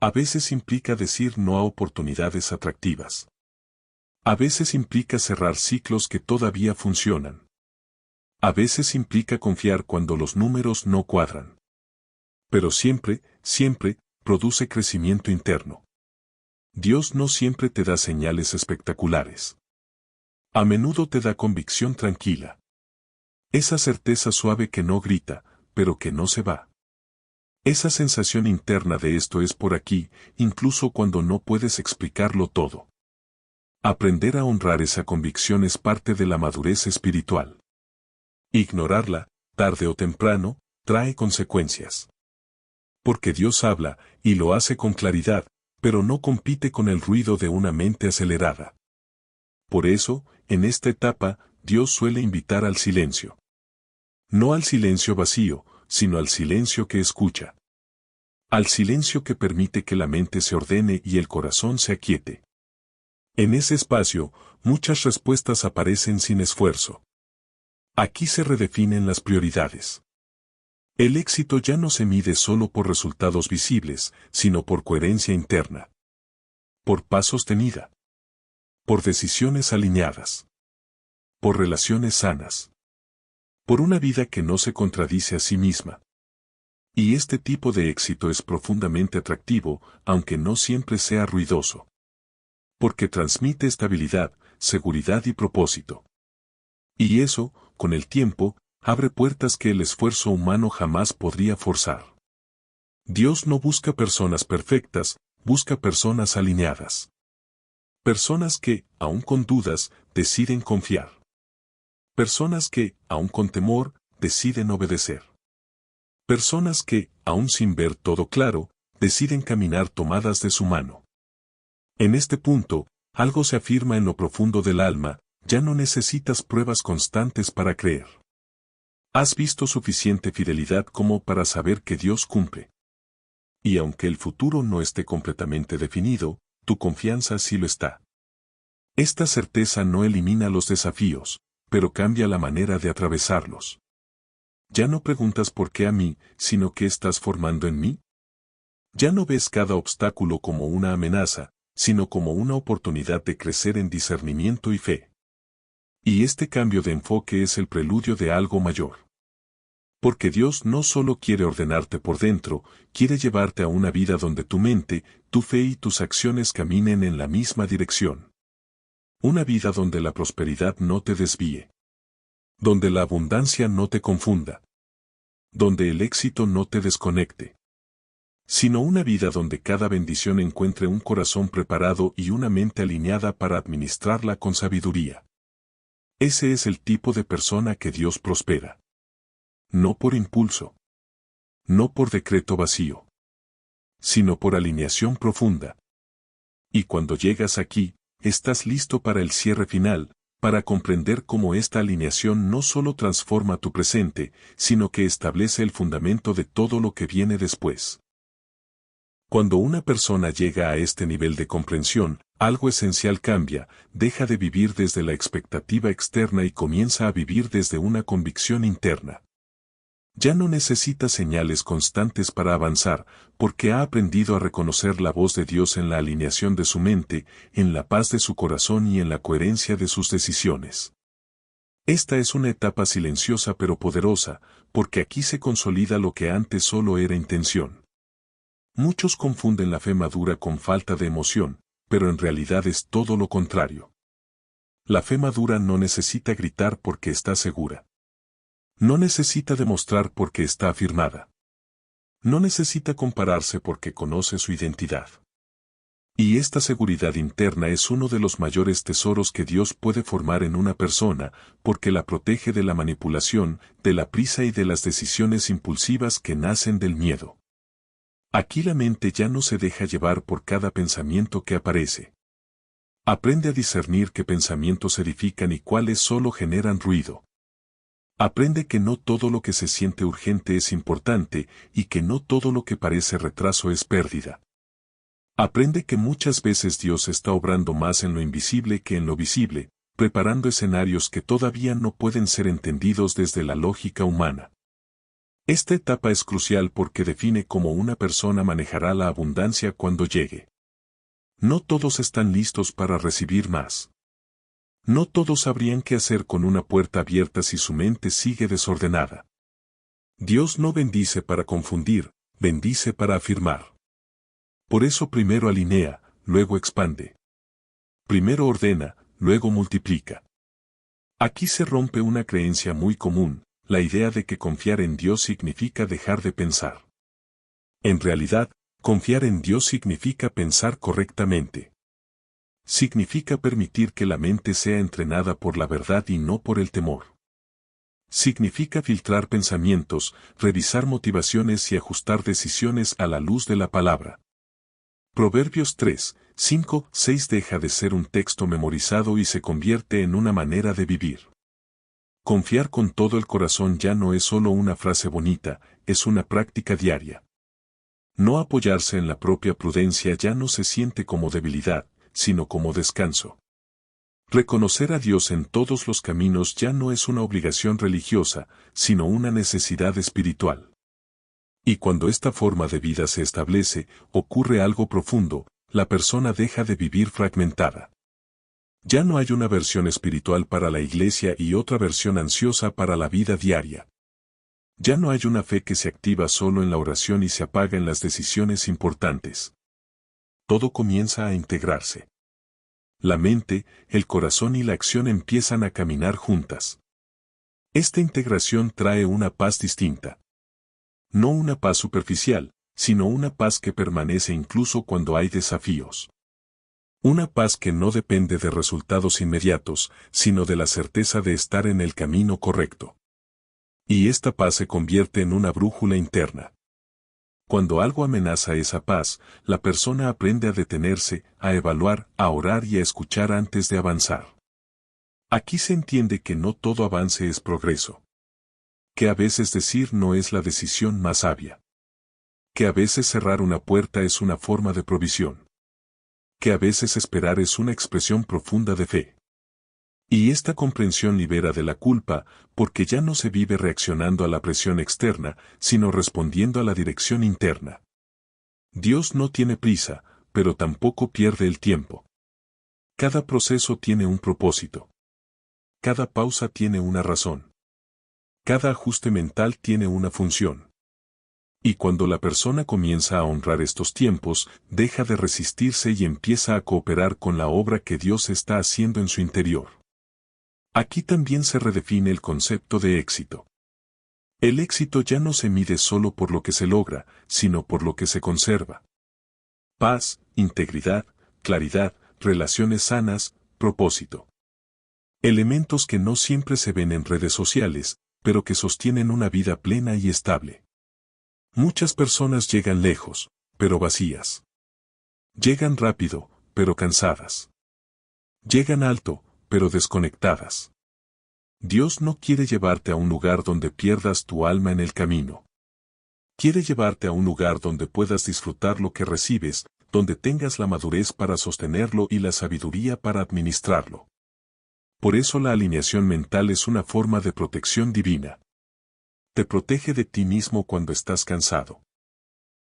A veces implica decir no a oportunidades atractivas. A veces implica cerrar ciclos que todavía funcionan. A veces implica confiar cuando los números no cuadran. Pero siempre, siempre, produce crecimiento interno. Dios no siempre te da señales espectaculares. A menudo te da convicción tranquila. Esa certeza suave que no grita, pero que no se va. Esa sensación interna de esto es por aquí, incluso cuando no puedes explicarlo todo. Aprender a honrar esa convicción es parte de la madurez espiritual. Ignorarla, tarde o temprano, trae consecuencias. Porque Dios habla, y lo hace con claridad, pero no compite con el ruido de una mente acelerada. Por eso, en esta etapa, Dios suele invitar al silencio. No al silencio vacío, sino al silencio que escucha. Al silencio que permite que la mente se ordene y el corazón se aquiete. En ese espacio, muchas respuestas aparecen sin esfuerzo. Aquí se redefinen las prioridades. El éxito ya no se mide solo por resultados visibles, sino por coherencia interna. Por paz sostenida. Por decisiones alineadas. Por relaciones sanas. Por una vida que no se contradice a sí misma. Y este tipo de éxito es profundamente atractivo, aunque no siempre sea ruidoso. Porque transmite estabilidad, seguridad y propósito. Y eso, con el tiempo, abre puertas que el esfuerzo humano jamás podría forzar. Dios no busca personas perfectas, busca personas alineadas. Personas que, aun con dudas, deciden confiar. Personas que, aun con temor, deciden obedecer. Personas que, aun sin ver todo claro, deciden caminar tomadas de su mano. En este punto, algo se afirma en lo profundo del alma, ya no necesitas pruebas constantes para creer. Has visto suficiente fidelidad como para saber que Dios cumple. Y aunque el futuro no esté completamente definido, tu confianza sí lo está. Esta certeza no elimina los desafíos, pero cambia la manera de atravesarlos. Ya no preguntas por qué a mí, sino qué estás formando en mí. Ya no ves cada obstáculo como una amenaza, sino como una oportunidad de crecer en discernimiento y fe. Y este cambio de enfoque es el preludio de algo mayor. Porque Dios no solo quiere ordenarte por dentro, quiere llevarte a una vida donde tu mente, tu fe y tus acciones caminen en la misma dirección. Una vida donde la prosperidad no te desvíe. Donde la abundancia no te confunda. Donde el éxito no te desconecte. Sino una vida donde cada bendición encuentre un corazón preparado y una mente alineada para administrarla con sabiduría. Ese es el tipo de persona que Dios prospera. No por impulso. No por decreto vacío. Sino por alineación profunda. Y cuando llegas aquí, estás listo para el cierre final, para comprender cómo esta alineación no solo transforma tu presente, sino que establece el fundamento de todo lo que viene después. Cuando una persona llega a este nivel de comprensión, algo esencial cambia, deja de vivir desde la expectativa externa y comienza a vivir desde una convicción interna. Ya no necesita señales constantes para avanzar, porque ha aprendido a reconocer la voz de Dios en la alineación de su mente, en la paz de su corazón y en la coherencia de sus decisiones. Esta es una etapa silenciosa pero poderosa, porque aquí se consolida lo que antes solo era intención. Muchos confunden la fe madura con falta de emoción, pero en realidad es todo lo contrario. La fe madura no necesita gritar porque está segura. No necesita demostrar porque está afirmada. No necesita compararse porque conoce su identidad. Y esta seguridad interna es uno de los mayores tesoros que Dios puede formar en una persona, porque la protege de la manipulación, de la prisa y de las decisiones impulsivas que nacen del miedo. Aquí la mente ya no se deja llevar por cada pensamiento que aparece. Aprende a discernir qué pensamientos edifican y cuáles solo generan ruido. Aprende que no todo lo que se siente urgente es importante y que no todo lo que parece retraso es pérdida. Aprende que muchas veces Dios está obrando más en lo invisible que en lo visible, preparando escenarios que todavía no pueden ser entendidos desde la lógica humana. Esta etapa es crucial porque define cómo una persona manejará la abundancia cuando llegue. No todos están listos para recibir más. No todos sabrían qué hacer con una puerta abierta si su mente sigue desordenada. Dios no bendice para confundir, bendice para afirmar. Por eso primero alinea, luego expande. Primero ordena, luego multiplica. Aquí se rompe una creencia muy común, la idea de que confiar en Dios significa dejar de pensar. En realidad, confiar en Dios significa pensar correctamente. Significa permitir que la mente sea entrenada por la verdad y no por el temor. Significa filtrar pensamientos, revisar motivaciones y ajustar decisiones a la luz de la palabra. Proverbios 3, 5, 6 deja de ser un texto memorizado y se convierte en una manera de vivir. Confiar con todo el corazón ya no es solo una frase bonita, es una práctica diaria. No apoyarse en la propia prudencia ya no se siente como debilidad, sino como descanso. Reconocer a Dios en todos los caminos ya no es una obligación religiosa, sino una necesidad espiritual. Y cuando esta forma de vida se establece, ocurre algo profundo, la persona deja de vivir fragmentada. Ya no hay una versión espiritual para la iglesia y otra versión ansiosa para la vida diaria. Ya no hay una fe que se activa solo en la oración y se apaga en las decisiones importantes. Todo comienza a integrarse. La mente, el corazón y la acción empiezan a caminar juntas. Esta integración trae una paz distinta. No una paz superficial, sino una paz que permanece incluso cuando hay desafíos. Una paz que no depende de resultados inmediatos, sino de la certeza de estar en el camino correcto. Y esta paz se convierte en una brújula interna. Cuando algo amenaza esa paz, la persona aprende a detenerse, a evaluar, a orar y a escuchar antes de avanzar. Aquí se entiende que no todo avance es progreso. Que a veces decir no es la decisión más sabia. Que a veces cerrar una puerta es una forma de provisión. Que a veces esperar es una expresión profunda de fe. Y esta comprensión libera de la culpa, porque ya no se vive reaccionando a la presión externa, sino respondiendo a la dirección interna. Dios no tiene prisa, pero tampoco pierde el tiempo. Cada proceso tiene un propósito. Cada pausa tiene una razón. Cada ajuste mental tiene una función. Y cuando la persona comienza a honrar estos tiempos, deja de resistirse y empieza a cooperar con la obra que Dios está haciendo en su interior. Aquí también se redefine el concepto de éxito. El éxito ya no se mide solo por lo que se logra, sino por lo que se conserva. Paz, integridad, claridad, relaciones sanas, propósito. Elementos que no siempre se ven en redes sociales, pero que sostienen una vida plena y estable. Muchas personas llegan lejos, pero vacías. Llegan rápido, pero cansadas. Llegan alto, pero desconectadas. Dios no quiere llevarte a un lugar donde pierdas tu alma en el camino. Quiere llevarte a un lugar donde puedas disfrutar lo que recibes, donde tengas la madurez para sostenerlo y la sabiduría para administrarlo. Por eso la alineación mental es una forma de protección divina. Te protege de ti mismo cuando estás cansado.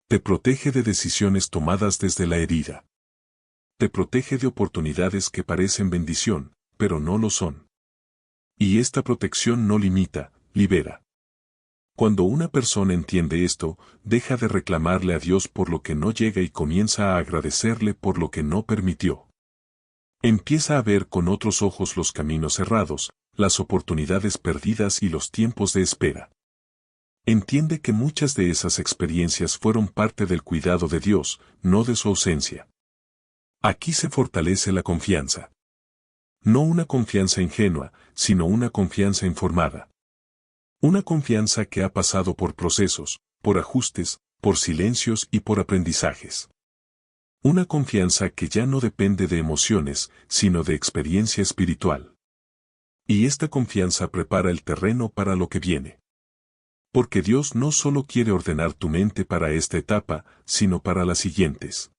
Te protege de decisiones tomadas desde la herida. Te protege de oportunidades que parecen bendición, pero no lo son. Y esta protección no limita, libera. Cuando una persona entiende esto, deja de reclamarle a Dios por lo que no llega y comienza a agradecerle por lo que no permitió. Empieza a ver con otros ojos los caminos cerrados, las oportunidades perdidas y los tiempos de espera. Entiende que muchas de esas experiencias fueron parte del cuidado de Dios, no de su ausencia. Aquí se fortalece la confianza. No una confianza ingenua, sino una confianza informada. Una confianza que ha pasado por procesos, por ajustes, por silencios y por aprendizajes. Una confianza que ya no depende de emociones, sino de experiencia espiritual. Y esta confianza prepara el terreno para lo que viene. Porque Dios no solo quiere ordenar tu mente para esta etapa, sino para las siguientes.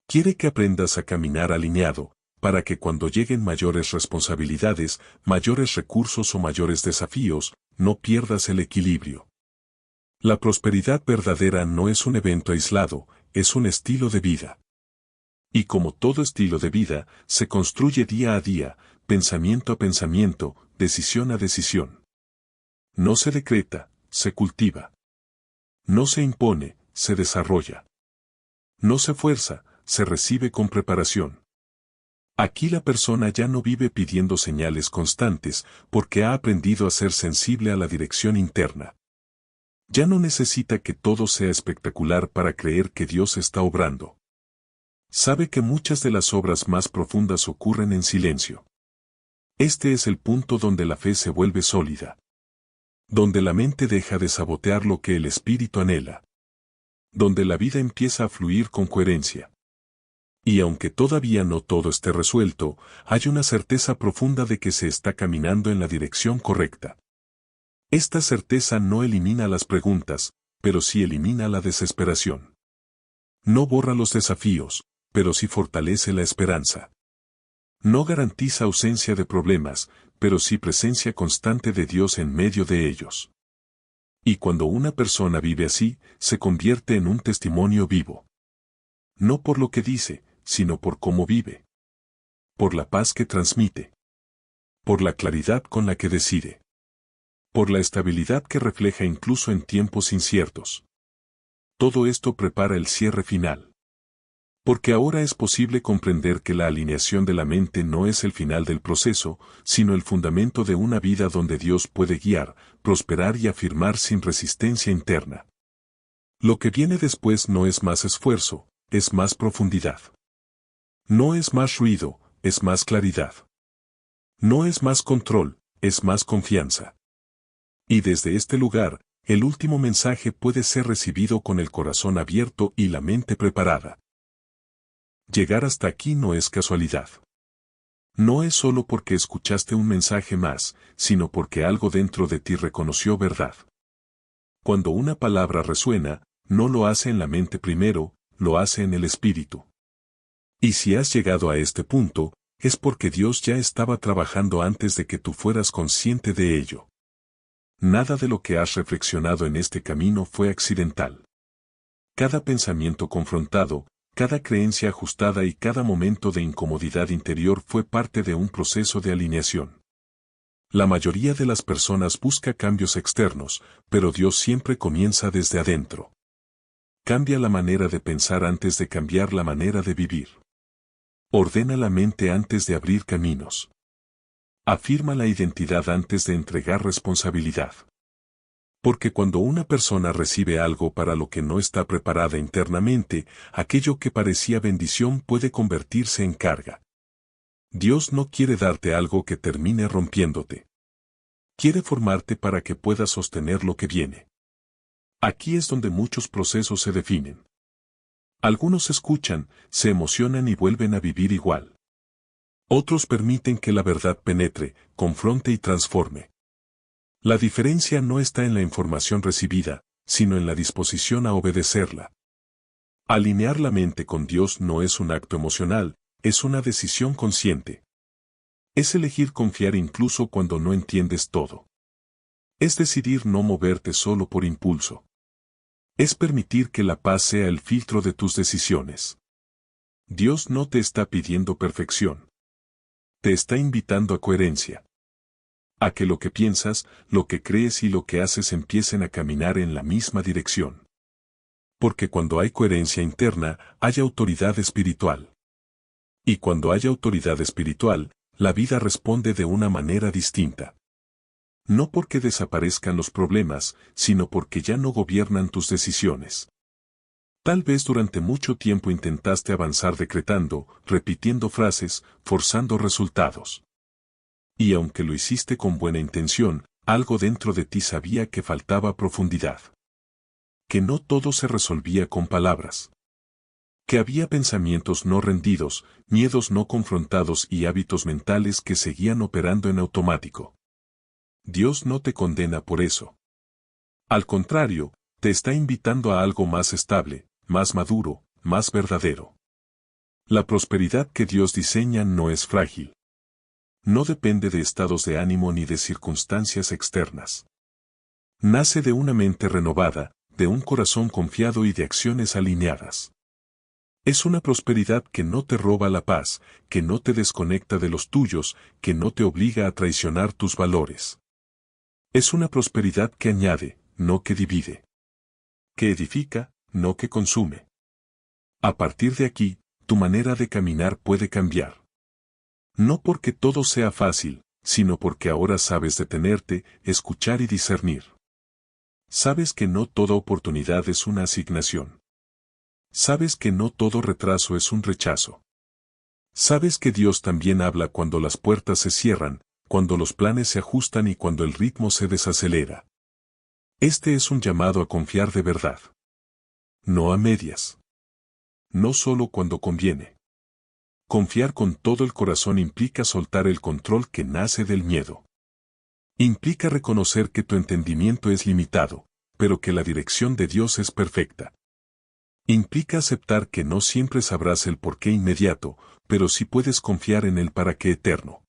Quiere que aprendas a caminar alineado, para que cuando lleguen mayores responsabilidades, mayores recursos o mayores desafíos, no pierdas el equilibrio. La prosperidad verdadera no es un evento aislado, es un estilo de vida. Y como todo estilo de vida, se construye día a día, pensamiento a pensamiento, decisión a decisión. No se decreta, se cultiva. No se impone, se desarrolla. No se fuerza, se recibe con preparación. Aquí la persona ya no vive pidiendo señales constantes porque ha aprendido a ser sensible a la dirección interna. Ya no necesita que todo sea espectacular para creer que Dios está obrando. Sabe que muchas de las obras más profundas ocurren en silencio. Este es el punto donde la fe se vuelve sólida. Donde la mente deja de sabotear lo que el espíritu anhela. Donde la vida empieza a fluir con coherencia. Y aunque todavía no todo esté resuelto, hay una certeza profunda de que se está caminando en la dirección correcta. Esta certeza no elimina las preguntas, pero sí elimina la desesperación. No borra los desafíos, pero sí fortalece la esperanza. No garantiza ausencia de problemas, pero sí presencia constante de Dios en medio de ellos. Y cuando una persona vive así, se convierte en un testimonio vivo. No por lo que dice, sino por cómo vive. Por la paz que transmite. Por la claridad con la que decide. Por la estabilidad que refleja incluso en tiempos inciertos. Todo esto prepara el cierre final. Porque ahora es posible comprender que la alineación de la mente no es el final del proceso, sino el fundamento de una vida donde Dios puede guiar, prosperar y afirmar sin resistencia interna. Lo que viene después no es más esfuerzo, es más profundidad. No es más ruido, es más claridad. No es más control, es más confianza. Y desde este lugar, el último mensaje puede ser recibido con el corazón abierto y la mente preparada. Llegar hasta aquí no es casualidad. No es solo porque escuchaste un mensaje más, sino porque algo dentro de ti reconoció verdad. Cuando una palabra resuena, no lo hace en la mente primero, lo hace en el espíritu. Y si has llegado a este punto, es porque Dios ya estaba trabajando antes de que tú fueras consciente de ello. Nada de lo que has reflexionado en este camino fue accidental. Cada pensamiento confrontado, cada creencia ajustada y cada momento de incomodidad interior fue parte de un proceso de alineación. La mayoría de las personas busca cambios externos, pero Dios siempre comienza desde adentro. Cambia la manera de pensar antes de cambiar la manera de vivir. Ordena la mente antes de abrir caminos. Afirma la identidad antes de entregar responsabilidad. Porque cuando una persona recibe algo para lo que no está preparada internamente, aquello que parecía bendición puede convertirse en carga. Dios no quiere darte algo que termine rompiéndote. Quiere formarte para que puedas sostener lo que viene. Aquí es donde muchos procesos se definen. Algunos escuchan, se emocionan y vuelven a vivir igual. Otros permiten que la verdad penetre, confronte y transforme. La diferencia no está en la información recibida, sino en la disposición a obedecerla. Alinear la mente con Dios no es un acto emocional, es una decisión consciente. Es elegir confiar incluso cuando no entiendes todo. Es decidir no moverte solo por impulso. Es permitir que la paz sea el filtro de tus decisiones. Dios no te está pidiendo perfección. Te está invitando a coherencia. A que lo que piensas, lo que crees y lo que haces empiecen a caminar en la misma dirección. Porque cuando hay coherencia interna, hay autoridad espiritual. Y cuando hay autoridad espiritual, la vida responde de una manera distinta. No porque desaparezcan los problemas, sino porque ya no gobiernan tus decisiones. Tal vez durante mucho tiempo intentaste avanzar decretando, repitiendo frases, forzando resultados. Y aunque lo hiciste con buena intención, algo dentro de ti sabía que faltaba profundidad. Que no todo se resolvía con palabras. Que había pensamientos no rendidos, miedos no confrontados y hábitos mentales que seguían operando en automático. Dios no te condena por eso. Al contrario, te está invitando a algo más estable, más maduro, más verdadero. La prosperidad que Dios diseña no es frágil. No depende de estados de ánimo ni de circunstancias externas. Nace de una mente renovada, de un corazón confiado y de acciones alineadas. Es una prosperidad que no te roba la paz, que no te desconecta de los tuyos, que no te obliga a traicionar tus valores. Es una prosperidad que añade, no que divide. Que edifica, no que consume. A partir de aquí, tu manera de caminar puede cambiar. No porque todo sea fácil, sino porque ahora sabes detenerte, escuchar y discernir. Sabes que no toda oportunidad es una asignación. Sabes que no todo retraso es un rechazo. Sabes que Dios también habla cuando las puertas se cierran, cuando los planes se ajustan y cuando el ritmo se desacelera. Este es un llamado a confiar de verdad. No a medias. No solo cuando conviene. Confiar con todo el corazón implica soltar el control que nace del miedo. Implica reconocer que tu entendimiento es limitado, pero que la dirección de Dios es perfecta. Implica aceptar que no siempre sabrás el porqué inmediato, pero sí puedes confiar en el para qué eterno.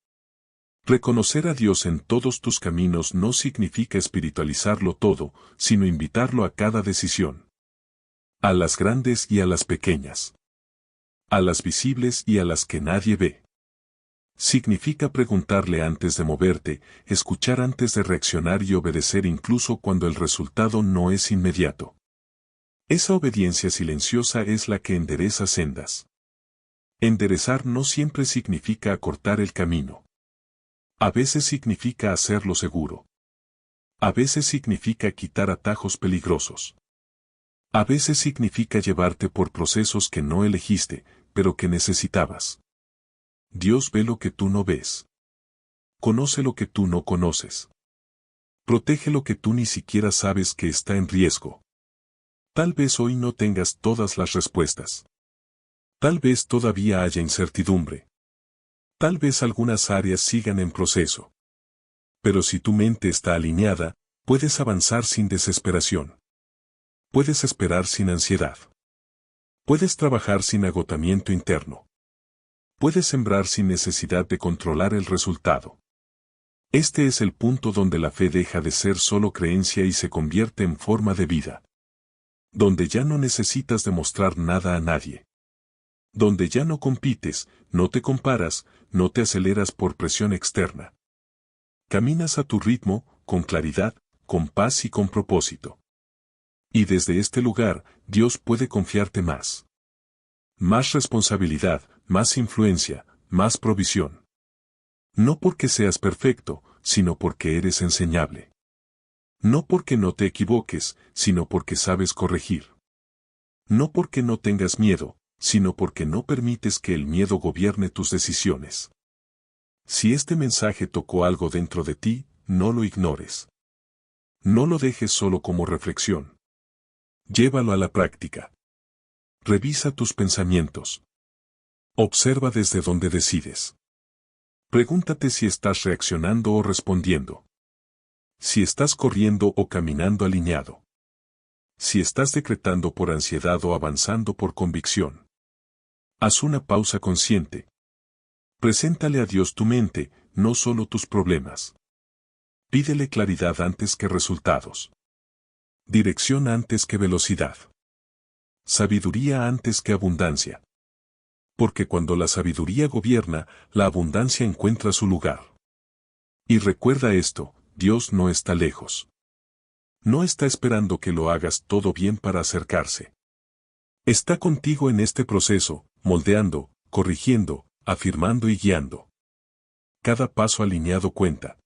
Reconocer a Dios en todos tus caminos no significa espiritualizarlo todo, sino invitarlo a cada decisión. A las grandes y a las pequeñas. A las visibles y a las que nadie ve. Significa preguntarle antes de moverte, escuchar antes de reaccionar y obedecer incluso cuando el resultado no es inmediato. Esa obediencia silenciosa es la que endereza sendas. Enderezar no siempre significa acortar el camino. A veces significa hacerlo seguro. A veces significa quitar atajos peligrosos. A veces significa llevarte por procesos que no elegiste, pero que necesitabas. Dios ve lo que tú no ves. Conoce lo que tú no conoces. Protege lo que tú ni siquiera sabes que está en riesgo. Tal vez hoy no tengas todas las respuestas. Tal vez todavía haya incertidumbre. Tal vez algunas áreas sigan en proceso. Pero si tu mente está alineada, puedes avanzar sin desesperación. Puedes esperar sin ansiedad. Puedes trabajar sin agotamiento interno. Puedes sembrar sin necesidad de controlar el resultado. Este es el punto donde la fe deja de ser solo creencia y se convierte en forma de vida. Donde ya no necesitas demostrar nada a nadie. Donde ya no compites, no te comparas, no te aceleras por presión externa. Caminas a tu ritmo, con claridad, con paz y con propósito. Y desde este lugar, Dios puede confiarte más. Más responsabilidad, más influencia, más provisión. No porque seas perfecto, sino porque eres enseñable. No porque no te equivoques, sino porque sabes corregir. No porque no tengas miedo, sino porque no permites que el miedo gobierne tus decisiones. Si este mensaje tocó algo dentro de ti, no lo ignores. No lo dejes solo como reflexión. Llévalo a la práctica. Revisa tus pensamientos. Observa desde dónde decides. Pregúntate si estás reaccionando o respondiendo. Si estás corriendo o caminando alineado. Si estás decretando por ansiedad o avanzando por convicción. Haz una pausa consciente. Preséntale a Dios tu mente, no solo tus problemas. Pídele claridad antes que resultados. Dirección antes que velocidad. Sabiduría antes que abundancia. Porque cuando la sabiduría gobierna, la abundancia encuentra su lugar. Y recuerda esto, Dios no está lejos. No está esperando que lo hagas todo bien para acercarse. Está contigo en este proceso, moldeando, corrigiendo, afirmando y guiando. Cada paso alineado cuenta.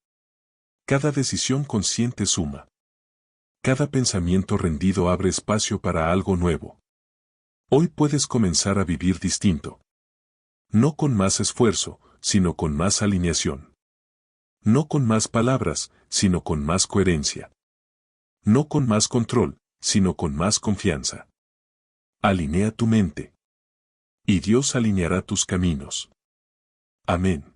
Cada decisión consciente suma. Cada pensamiento rendido abre espacio para algo nuevo. Hoy puedes comenzar a vivir distinto. No con más esfuerzo, sino con más alineación. No con más palabras, sino con más coherencia. No con más control, sino con más confianza. Alinea tu mente. Y Dios alineará tus caminos. Amén.